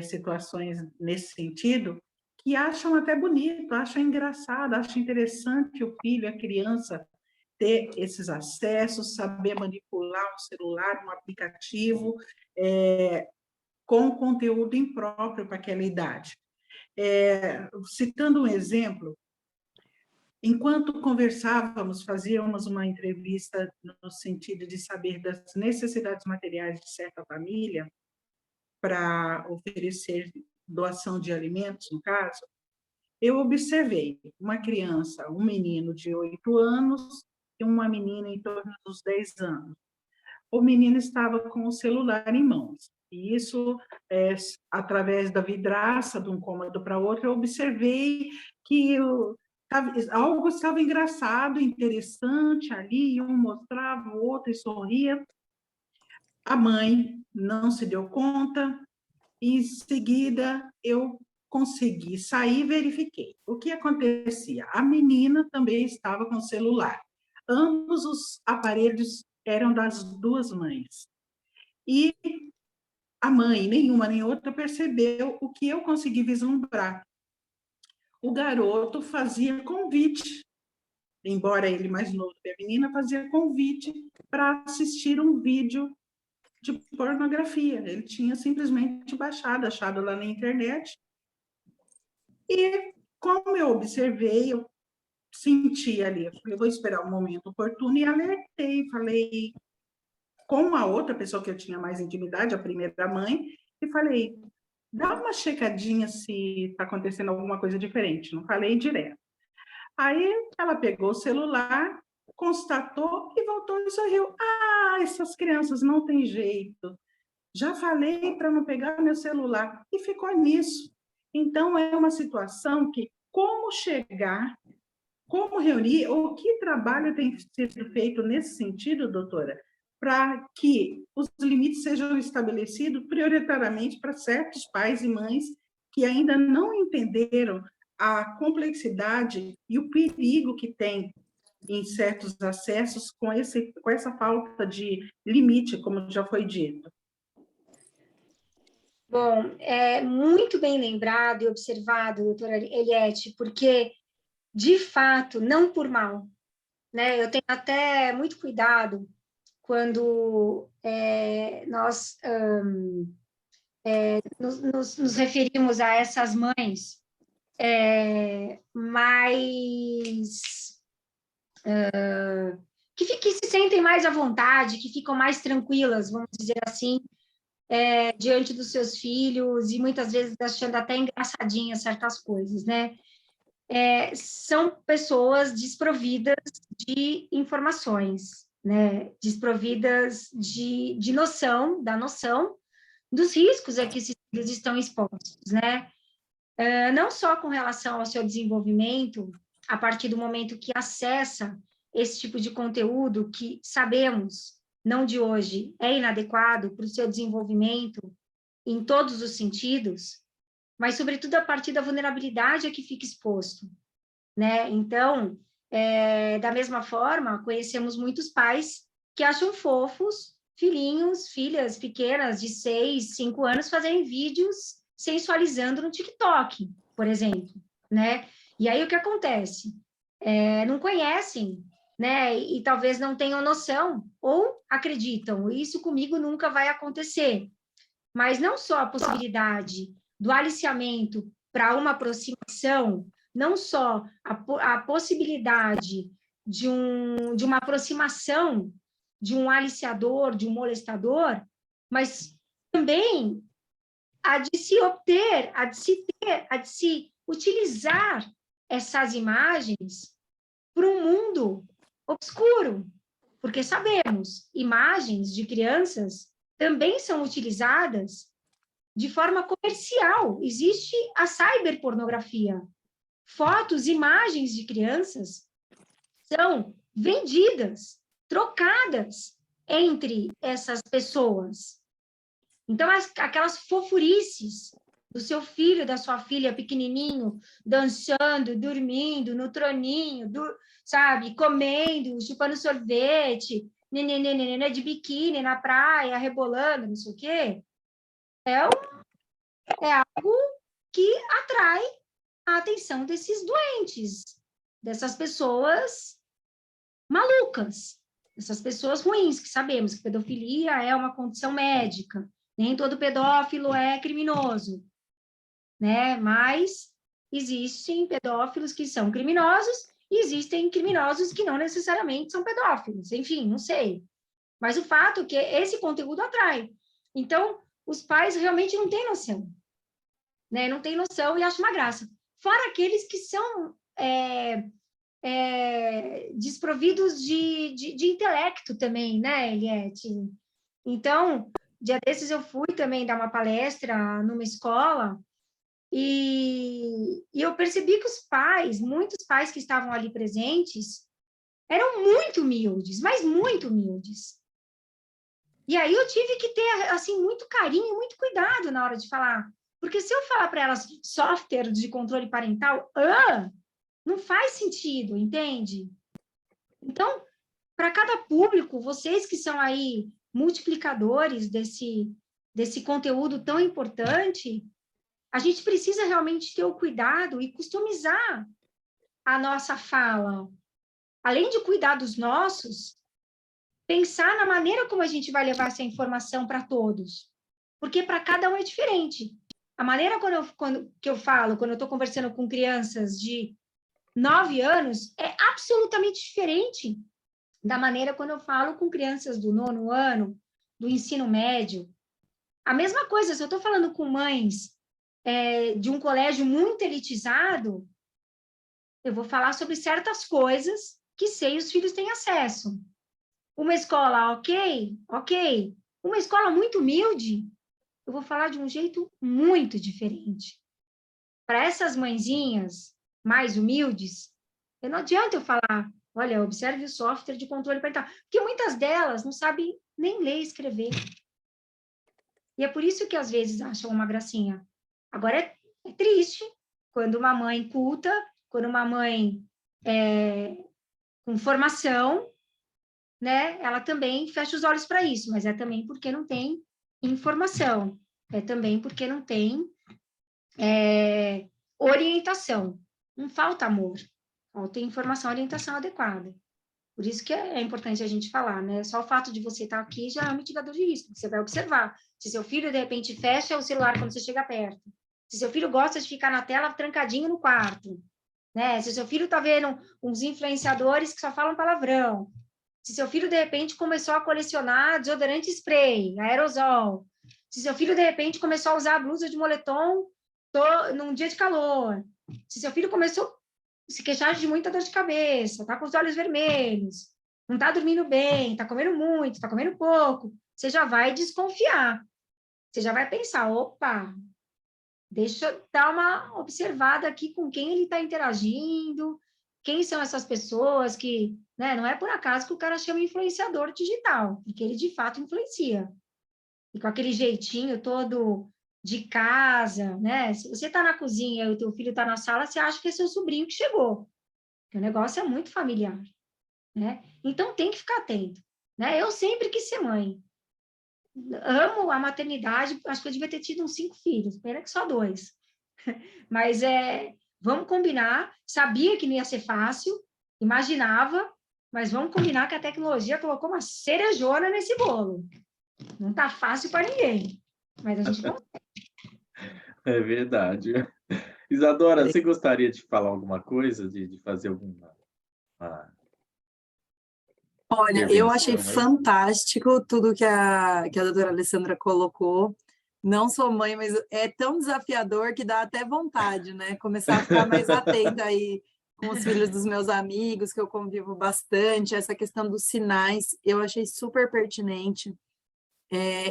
situações nesse sentido, que acham até bonito, acham engraçado, acham interessante o filho, a criança, ter esses acessos, saber manipular um celular, um aplicativo, com conteúdo impróprio para aquela idade. Citando um exemplo, enquanto conversávamos, fazíamos uma entrevista no sentido de saber das necessidades materiais de certa família para oferecer doação de alimentos, no caso, eu observei uma criança, um menino de 8 anos e uma menina em torno dos 10 anos. O menino estava com o celular em mãos. E isso, através da vidraça de um cômodo para outro, eu observei que algo estava engraçado, interessante ali, um mostrava, o outro e sorria. A mãe não se deu conta, e em seguida eu consegui sair e verifiquei. O que acontecia? A menina também estava com o celular. Ambos os aparelhos eram das duas mães. E a mãe, nenhuma nem outra, percebeu o que eu consegui vislumbrar. O garoto fazia convite, embora ele mais novo que a menina, fazia convite para assistir um vídeo de pornografia. Ele tinha simplesmente baixado, achado lá na internet. E, como eu observei, eu senti ali, eu vou esperar o momento oportuno, e alertei, falei com a outra pessoa que eu tinha mais intimidade, a primeira mãe, e falei, dá uma checadinha se está acontecendo alguma coisa diferente. Não falei direto. Aí ela pegou o celular, constatou e voltou e sorriu. Ah, essas crianças não têm jeito. Já falei para não pegar meu celular. E ficou nisso. Então, é uma situação que, como chegar, como reunir, ou que trabalho tem sido feito nesse sentido, doutora, para que os limites sejam estabelecidos prioritariamente para certos pais e mães que ainda não entenderam a complexidade e o perigo que tem em certos acessos com essa falta de limite, como já foi dito? Bom, é muito bem lembrado e observado, doutora Eliette, porque, de fato, não por mal, né? Eu tenho até muito cuidado quando nós nos referimos a essas mães mais que se sentem mais à vontade, que ficam mais tranquilas, vamos dizer assim, diante dos seus filhos e muitas vezes achando até engraçadinhas certas coisas, né? São pessoas desprovidas de informações, né? Desprovidas de noção, da noção dos riscos a que esses filhos estão expostos, né? Não só com relação ao seu desenvolvimento, a partir do momento que acessa esse tipo de conteúdo que sabemos, não de hoje, é inadequado para o seu desenvolvimento em todos os sentidos, mas, sobretudo, a partir da vulnerabilidade a que fica exposto, né? Então, da mesma forma, conhecemos muitos pais que acham fofos filhinhos, filhas pequenas de 6, 5 anos fazerem vídeos sensualizando no TikTok, por exemplo, né? E aí o que acontece? Não conhecem, né? E talvez não tenham noção, ou acreditam, isso comigo nunca vai acontecer. Mas não só a possibilidade do aliciamento para uma aproximação, não só a possibilidade de uma aproximação de um aliciador, de um molestador, mas também a de se obter, a de se utilizar essas imagens para um mundo obscuro, porque sabemos, imagens de crianças também são utilizadas de forma comercial. Existe a cyberpornografia. Fotos, imagens de crianças são vendidas, trocadas entre essas pessoas. Então, aquelas fofurices do seu filho, da sua filha pequenininho, dançando, dormindo no troninho, sabe, comendo, chupando sorvete, de biquíni na praia, rebolando, não sei o quê, é algo que atrai a atenção desses doentes, dessas pessoas malucas, dessas pessoas ruins, que sabemos que pedofilia é uma condição médica, nem todo pedófilo é criminoso, né? Mas existem pedófilos que são criminosos e existem criminosos que não necessariamente são pedófilos, enfim, não sei. Mas o fato é que esse conteúdo atrai. Então, os pais realmente não têm noção, né? Não têm noção e acham uma graça. Fora aqueles que são desprovidos de intelecto também, né, Eliette? Então, dia desses eu fui também dar uma palestra numa escola e eu percebi que os pais, muitos pais que estavam ali presentes, eram muito humildes, mas muito humildes. E aí eu tive que ter, assim, muito carinho, muito cuidado na hora de falar. Porque se eu falar para elas software de controle parental, não faz sentido, entende? Então, para cada público, vocês que são aí multiplicadores desse conteúdo tão importante, a gente precisa realmente ter o cuidado e customizar a nossa fala. Além de cuidar dos nossos, pensar na maneira como a gente vai levar essa informação para todos. Porque para cada um é diferente. A maneira que eu falo, quando eu estou conversando com crianças de 9 anos, é absolutamente diferente da maneira quando eu falo com crianças do 9º ano, do ensino médio. A mesma coisa, se eu estou falando com mães de um colégio muito elitizado, eu vou falar sobre certas coisas que sei os filhos têm acesso. Uma escola ok. Uma escola muito humilde, eu vou falar de um jeito muito diferente. Para essas mãezinhas mais humildes, não adianta eu falar, olha, observe o software de controle parental, porque muitas delas não sabem nem ler e escrever. E é por isso que às vezes acham uma gracinha. Agora é triste quando uma mãe culta, quando uma mãe com formação, né, ela também fecha os olhos para isso, mas é também porque não tem informação, é também porque não tem orientação, não falta amor, falta informação, orientação adequada. Por isso que é importante a gente falar, né? Só o fato de você estar aqui já é um mitigador de risco, você vai observar. Se seu filho, de repente, fecha o celular quando você chega perto, se seu filho gosta de ficar na tela trancadinho no quarto, né? Se seu filho está vendo uns influenciadores que só falam palavrão, se seu filho, de repente, começou a colecionar desodorante spray, aerosol, se seu filho, de repente, começou a usar a blusa de moletom num dia de calor, se seu filho começou a se queixar de muita dor de cabeça, tá com os olhos vermelhos, não tá dormindo bem, tá comendo muito, tá comendo pouco, você já vai desconfiar. Você já vai pensar, opa, deixa eu dar uma observada aqui com quem ele está interagindo, quem são essas pessoas que, né, não é por acaso que o cara chama influenciador digital, porque ele de fato influencia. E com aquele jeitinho todo de casa, né? Se você está na cozinha e o teu filho está na sala, você acha que é seu sobrinho que chegou. Porque o negócio é muito familiar, né? Então tem que ficar atento, né? Eu sempre quis ser mãe. Amo a maternidade, acho que eu devia ter tido uns 5 filhos, pena que só 2. Mas vamos combinar, sabia que não ia ser fácil, imaginava, mas vamos combinar que a tecnologia colocou uma cerejona nesse bolo. Não está fácil para ninguém, mas a gente consegue. É verdade. Isadora, você gostaria de falar alguma coisa, de fazer alguma Olha, eu achei intervenção aí? fantástico tudo que a doutora Alessandra colocou. Não sou mãe, mas é tão desafiador que dá até vontade, né? Começar a ficar mais atenta aí com os filhos dos meus amigos, que eu convivo bastante. Essa questão dos sinais, eu achei super pertinente.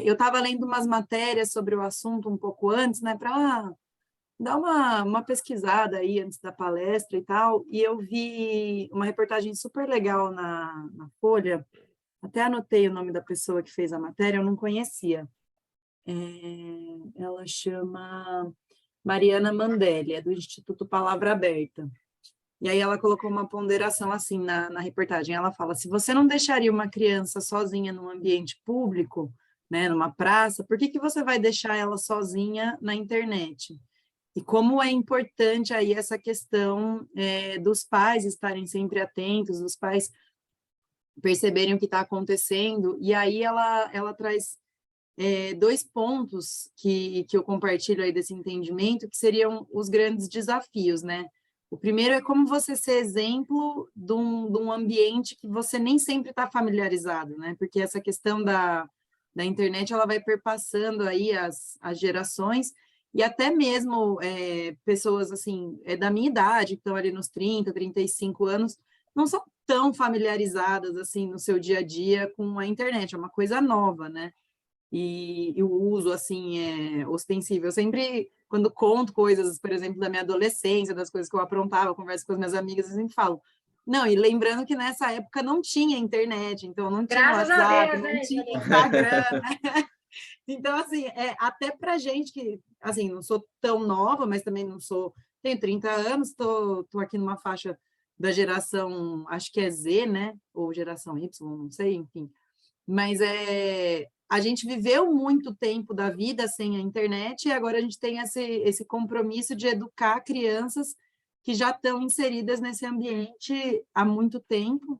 Eu estava lendo umas matérias sobre o assunto um pouco antes, né? Para dar uma pesquisada aí antes da palestra e tal, e eu vi uma reportagem super legal na Folha, até anotei o nome da pessoa que fez a matéria, eu não conhecia. Ela chama Mariana Mandelli, é do Instituto Palavra Aberta. E aí ela colocou uma ponderação assim na reportagem, ela fala, se você não deixaria uma criança sozinha num ambiente público, né, numa praça, por que você vai deixar ela sozinha na internet? E como é importante aí essa questão dos pais estarem sempre atentos, dos pais perceberem o que está acontecendo. E aí ela traz 2 pontos que eu compartilho aí desse entendimento, que seriam os grandes desafios, né? O primeiro é como você ser exemplo de um ambiente que você nem sempre está familiarizado, né? Porque essa questão da internet, ela vai perpassando aí as gerações, e até mesmo pessoas, assim, da minha idade, que estão ali nos 30, 35 anos, não são tão familiarizadas, assim, no seu dia a dia com a internet, é uma coisa nova, né? E o uso, assim, é ostensível. Eu sempre, quando conto coisas, por exemplo, da minha adolescência, das coisas que eu aprontava, converso com as minhas amigas, eu sempre falo, não, e lembrando que nessa época não tinha internet, então não tinha Graças a WhatsApp, Deus, não né, tinha Janine? Instagram, né? Então, assim, até para gente que, assim, não sou tão nova, mas também não sou, tenho 30 anos, tô aqui numa faixa da geração, acho que é Z, né? Ou geração Y, não sei, enfim. Mas a gente viveu muito tempo da vida sem a internet e agora a gente tem esse compromisso de educar crianças que já estão inseridas nesse ambiente há muito tempo,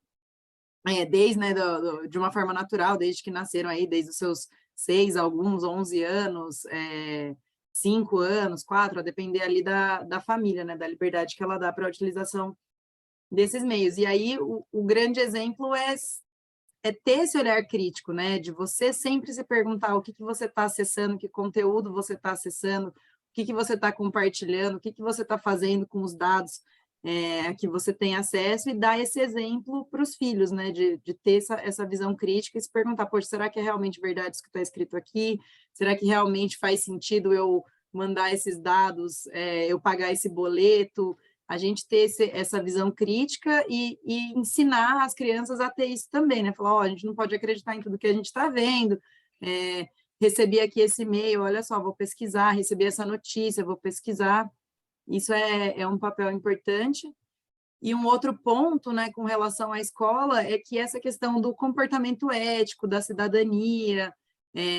desde, né, de uma forma natural, desde que nasceram aí, desde os seus 6, alguns 11 anos, 5 anos, 4, a depender ali da família, né, da liberdade que ela dá para a utilização desses meios. E aí o grande exemplo é ter esse olhar crítico, né, de você sempre se perguntar o que você está acessando, que conteúdo você está acessando, o que você está compartilhando, o que você está fazendo com os dados que você tem acesso, e dar esse exemplo para os filhos, né, de ter essa visão crítica e se perguntar, poxa, será que é realmente verdade isso que está escrito aqui? Será que realmente faz sentido eu mandar esses dados, eu pagar esse boleto? A gente ter essa visão crítica e ensinar as crianças a ter isso também, né? Falar, a gente não pode acreditar em tudo que a gente está vendo, recebi aqui esse e-mail, olha só, vou pesquisar, recebi essa notícia, vou pesquisar. Isso é um papel importante. E um outro ponto, né, com relação à escola, é que essa questão do comportamento ético, da cidadania,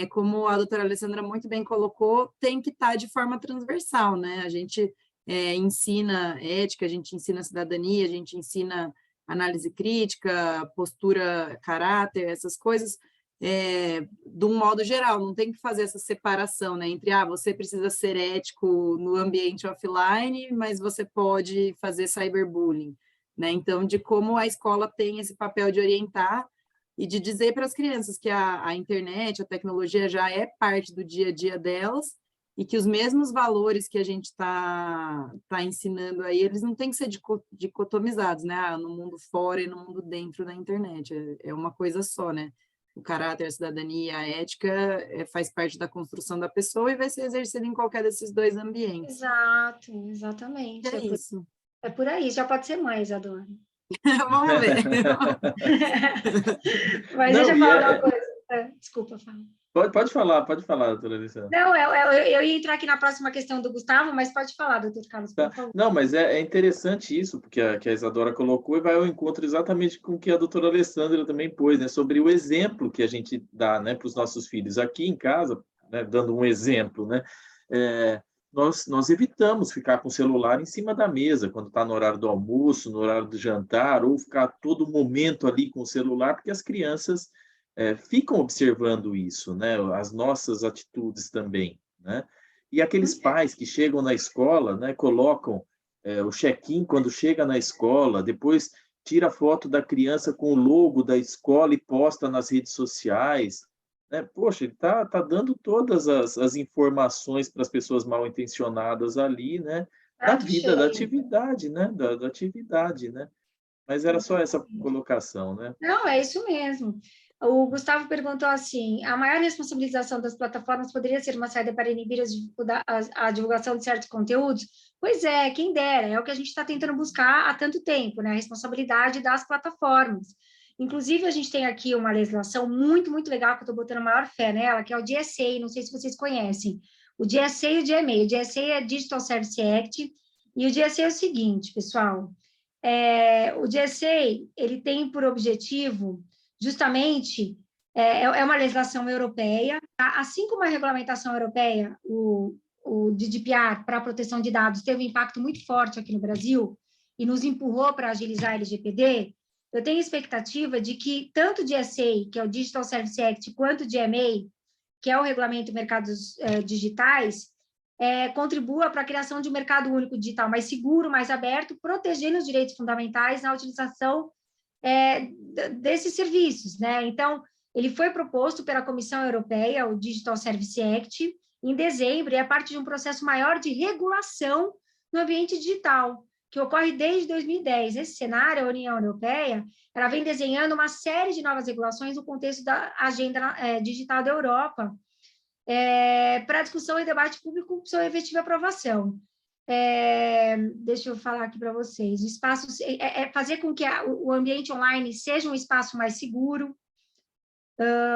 como a doutora Alessandra muito bem colocou, tem que estar de forma transversal, né? A gente ensina ética, a gente ensina cidadania, a gente ensina análise crítica, postura, caráter, essas coisas, de um modo geral, não tem que fazer essa separação, né, entre, você precisa ser ético no ambiente offline, mas você pode fazer cyberbullying, né, então, de como a escola tem esse papel de orientar e de dizer para as crianças que a internet, a tecnologia já é parte do dia a dia delas, e que os mesmos valores que a gente está ensinando aí, eles não têm que ser dicotomizados, né, no mundo fora e no mundo dentro da internet, é uma coisa só, né, o caráter, a cidadania, a ética faz parte da construção da pessoa e vai ser exercida em qualquer desses dois ambientes. Exato, exatamente. É isso. É por aí, já pode ser mãe, Isadora. Vamos ver. Mas Não, deixa eu falar uma coisa. Desculpa, fala. Pode falar, doutora Alessandra. Não, eu ia entrar aqui na próxima questão do Gustavo, mas pode falar, doutor Carlos, por favor. Não, mas é interessante isso, porque que a Isadora colocou e vai ao encontro exatamente com o que a doutora Alessandra também pôs, né, sobre o exemplo que a gente dá, né, para os nossos filhos. Aqui em casa, né, dando um exemplo, né, nós evitamos ficar com o celular em cima da mesa, quando está no horário do almoço, no horário do jantar, ou ficar todo momento ali com o celular, porque as crianças ficam observando isso, né, as nossas atitudes também, né? E aqueles pais que chegam na escola, né, colocam o check-in quando chega na escola, depois tira foto da criança com o logo da escola e posta nas redes sociais, né? Poxa, ele tá dando todas as informações para as pessoas mal intencionadas ali, né, da vida, da atividade, né, da atividade, né? Mas era só essa colocação, né? Não, é isso mesmo. O Gustavo perguntou assim, a maior responsabilização das plataformas poderia ser uma saída para inibir a divulgação de certos conteúdos? Pois é, quem dera, é o que a gente está tentando buscar há tanto tempo, né? A responsabilidade das plataformas. Inclusive, a gente tem aqui uma legislação muito, muito legal, que eu estou botando maior fé nela, que é o DSA, não sei se vocês conhecem. O DSA e o DMA. O DSA é Digital Service Act, e o DSA é o seguinte, pessoal, o DSA, ele tem por objetivo, justamente, é uma legislação europeia, tá? Assim como a regulamentação europeia, o GDPR, para a proteção de dados, teve um impacto muito forte aqui no Brasil e nos empurrou para agilizar a LGPD, eu tenho expectativa de que tanto o DSA, que é o Digital Service Act, quanto o DMA, que é o Regulamento de Mercados Digitais, contribua para a criação de um mercado único digital mais seguro, mais aberto, protegendo os direitos fundamentais na utilização desses serviços, né? Então, ele foi proposto pela Comissão Europeia, o Digital Service Act, em dezembro, e é parte de um processo maior de regulação no ambiente digital, que ocorre desde 2010. Esse cenário, a União Europeia, ela vem desenhando uma série de novas regulações no contexto da agenda digital da Europa, para discussão e debate público com sua efetiva aprovação. Deixa eu falar aqui para vocês. Espaços, fazer com que o ambiente online seja um espaço mais seguro.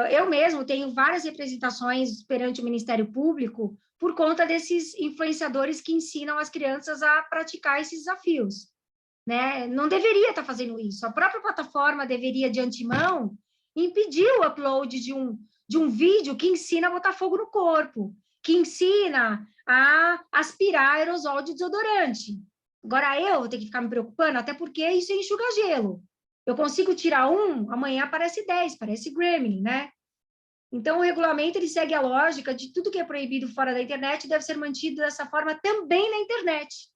Eu mesmo tenho várias representações perante o Ministério Público por conta desses influenciadores que ensinam as crianças a praticar esses desafios, né? Não deveria estar fazendo isso. A própria plataforma deveria, de antemão, impedir o upload de um vídeo que ensina a botar fogo no corpo, que ensina a aspirar aerosol de desodorante. Agora eu vou ter que ficar me preocupando, até porque isso enxuga gelo. Eu consigo tirar um, amanhã aparece 10, parece Gremlin, né? Então, o regulamento ele segue a lógica de tudo que é proibido fora da internet deve ser mantido dessa forma também na internet.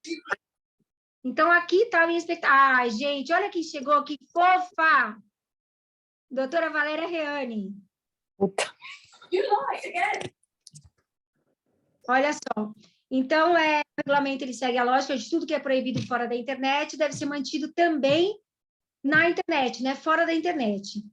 Então, aqui está a minha expectativa. Ai, gente, olha quem chegou, que fofa! Doutora Valéria Reani. Olha só. Então, o regulamento ele segue a lógica de tudo que é proibido fora da internet deve ser mantido também na internet, né? Fora da internet,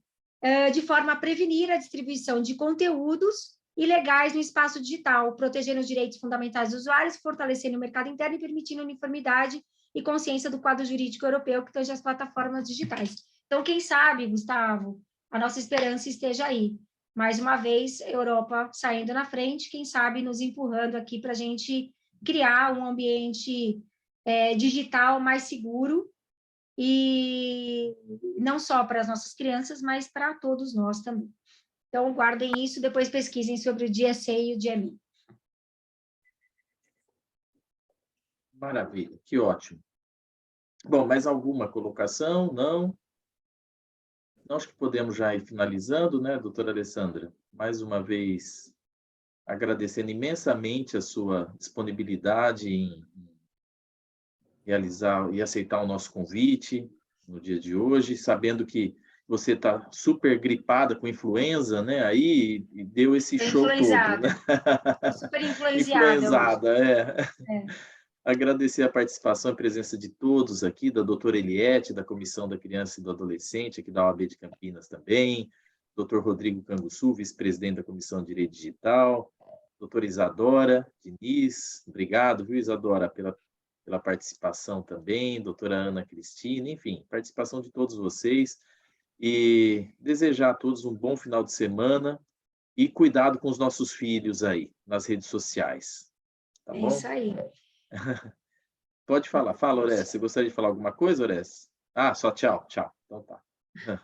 de forma a prevenir a distribuição de conteúdos ilegais no espaço digital, protegendo os direitos fundamentais dos usuários, fortalecendo o mercado interno e permitindo uniformidade e consciência do quadro jurídico europeu que tange as plataformas digitais. Então, quem sabe, Gustavo, a nossa esperança esteja aí. Mais uma vez, Europa saindo na frente, quem sabe nos empurrando aqui para a gente criar um ambiente digital mais seguro e não só para as nossas crianças, mas para todos nós também. Então, guardem isso, depois pesquisem sobre o DSA e o DME. Maravilha, que ótimo. Bom, mais alguma colocação? Não? Então, acho que podemos já ir finalizando, né, doutora Alessandra? Mais uma vez, agradecendo imensamente a sua disponibilidade em realizar e aceitar o nosso convite no dia de hoje, sabendo que você está super gripada com influenza, né? Aí e deu esse show todo, né? Super influenciada é. Agradecer a participação e presença de todos aqui, da doutora Eliette, da Comissão da Criança e do Adolescente, aqui da OAB de Campinas também, doutor Rodrigo Canguçu, vice-presidente da Comissão de Direito Digital, doutora Isadora Diniz, obrigado, viu, Isadora, pela participação também, doutora Ana Cristina, enfim, participação de todos vocês, e desejar a todos um bom final de semana e cuidado com os nossos filhos aí, nas redes sociais. Tá bom? É isso aí. Pode falar. Fala, Oreste. Você gostaria de falar alguma coisa, Oreste? Ah, só tchau, tchau. Então tá.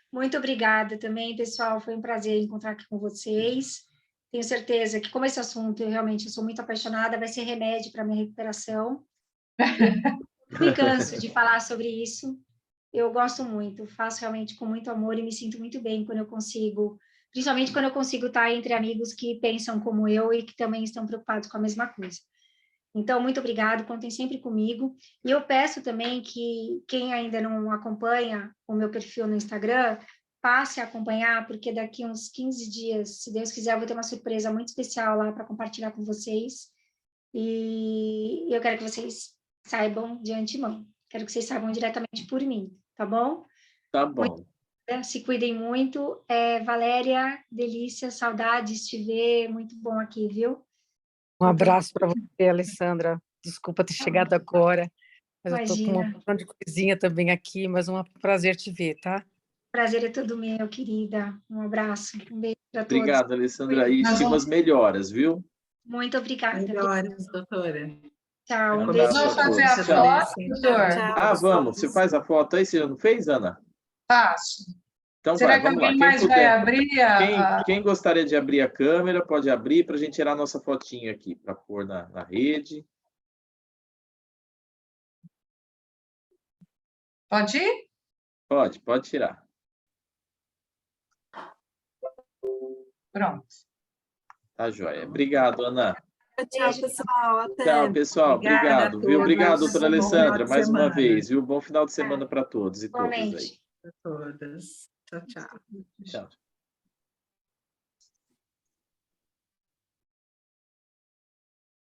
Muito obrigada também, pessoal. Foi um prazer encontrar aqui com vocês. Tenho certeza que, como esse assunto, eu sou muito apaixonada, vai ser remédio para a minha recuperação. Eu me canso de falar sobre isso. Eu gosto muito, faço realmente com muito amor e me sinto muito bem quando eu consigo, principalmente quando eu consigo estar entre amigos que pensam como eu e que também estão preocupados com a mesma coisa. Então, muito obrigado, contem sempre comigo. E eu peço também que quem ainda não acompanha o meu perfil no Instagram, passe a acompanhar, porque daqui uns 15 dias, se Deus quiser, eu vou ter uma surpresa muito especial lá para compartilhar com vocês. E eu quero que vocês saibam de antemão. Quero que vocês saibam diretamente por mim, tá bom? Tá bom. Se cuidem muito. Valéria, delícia, saudades de te ver, muito bom aqui, viu? Um abraço para você, Alessandra. Desculpa ter chegado agora, mas eu estou com uma porção de coisinha também aqui, mas um prazer te ver, tá? Prazer é todo meu, querida. Um abraço, um beijo para todos. Obrigado, Alessandra. E estima melhoras, viu? Muito obrigada. Melhoras, doutora. Tchau, Um um beijo. abraço a Vamos fazer todos. a Tchau. foto, doutor? Ah, vamos. Você faz a foto aí? Você já não fez, Ana? Faço. Então Será vai, que vamos lá. alguém Quem mais vai puder. abrir Quem gostaria de abrir a câmera, pode abrir para a gente tirar a nossa fotinha aqui, para pôr na rede. Pode ir? Pode tirar. Pronto. Tá, joia. Obrigado, Ana. Tchau, pessoal. Até. Tchau, pessoal. Obrigada Obrigado, a viu? Obrigado, todos. doutora Bom final Alessandra, de mais uma semana. vez, viu? Bom final de semana para todos e todas aí. Igualmente. A todas. Tchau, tchau. Tchau.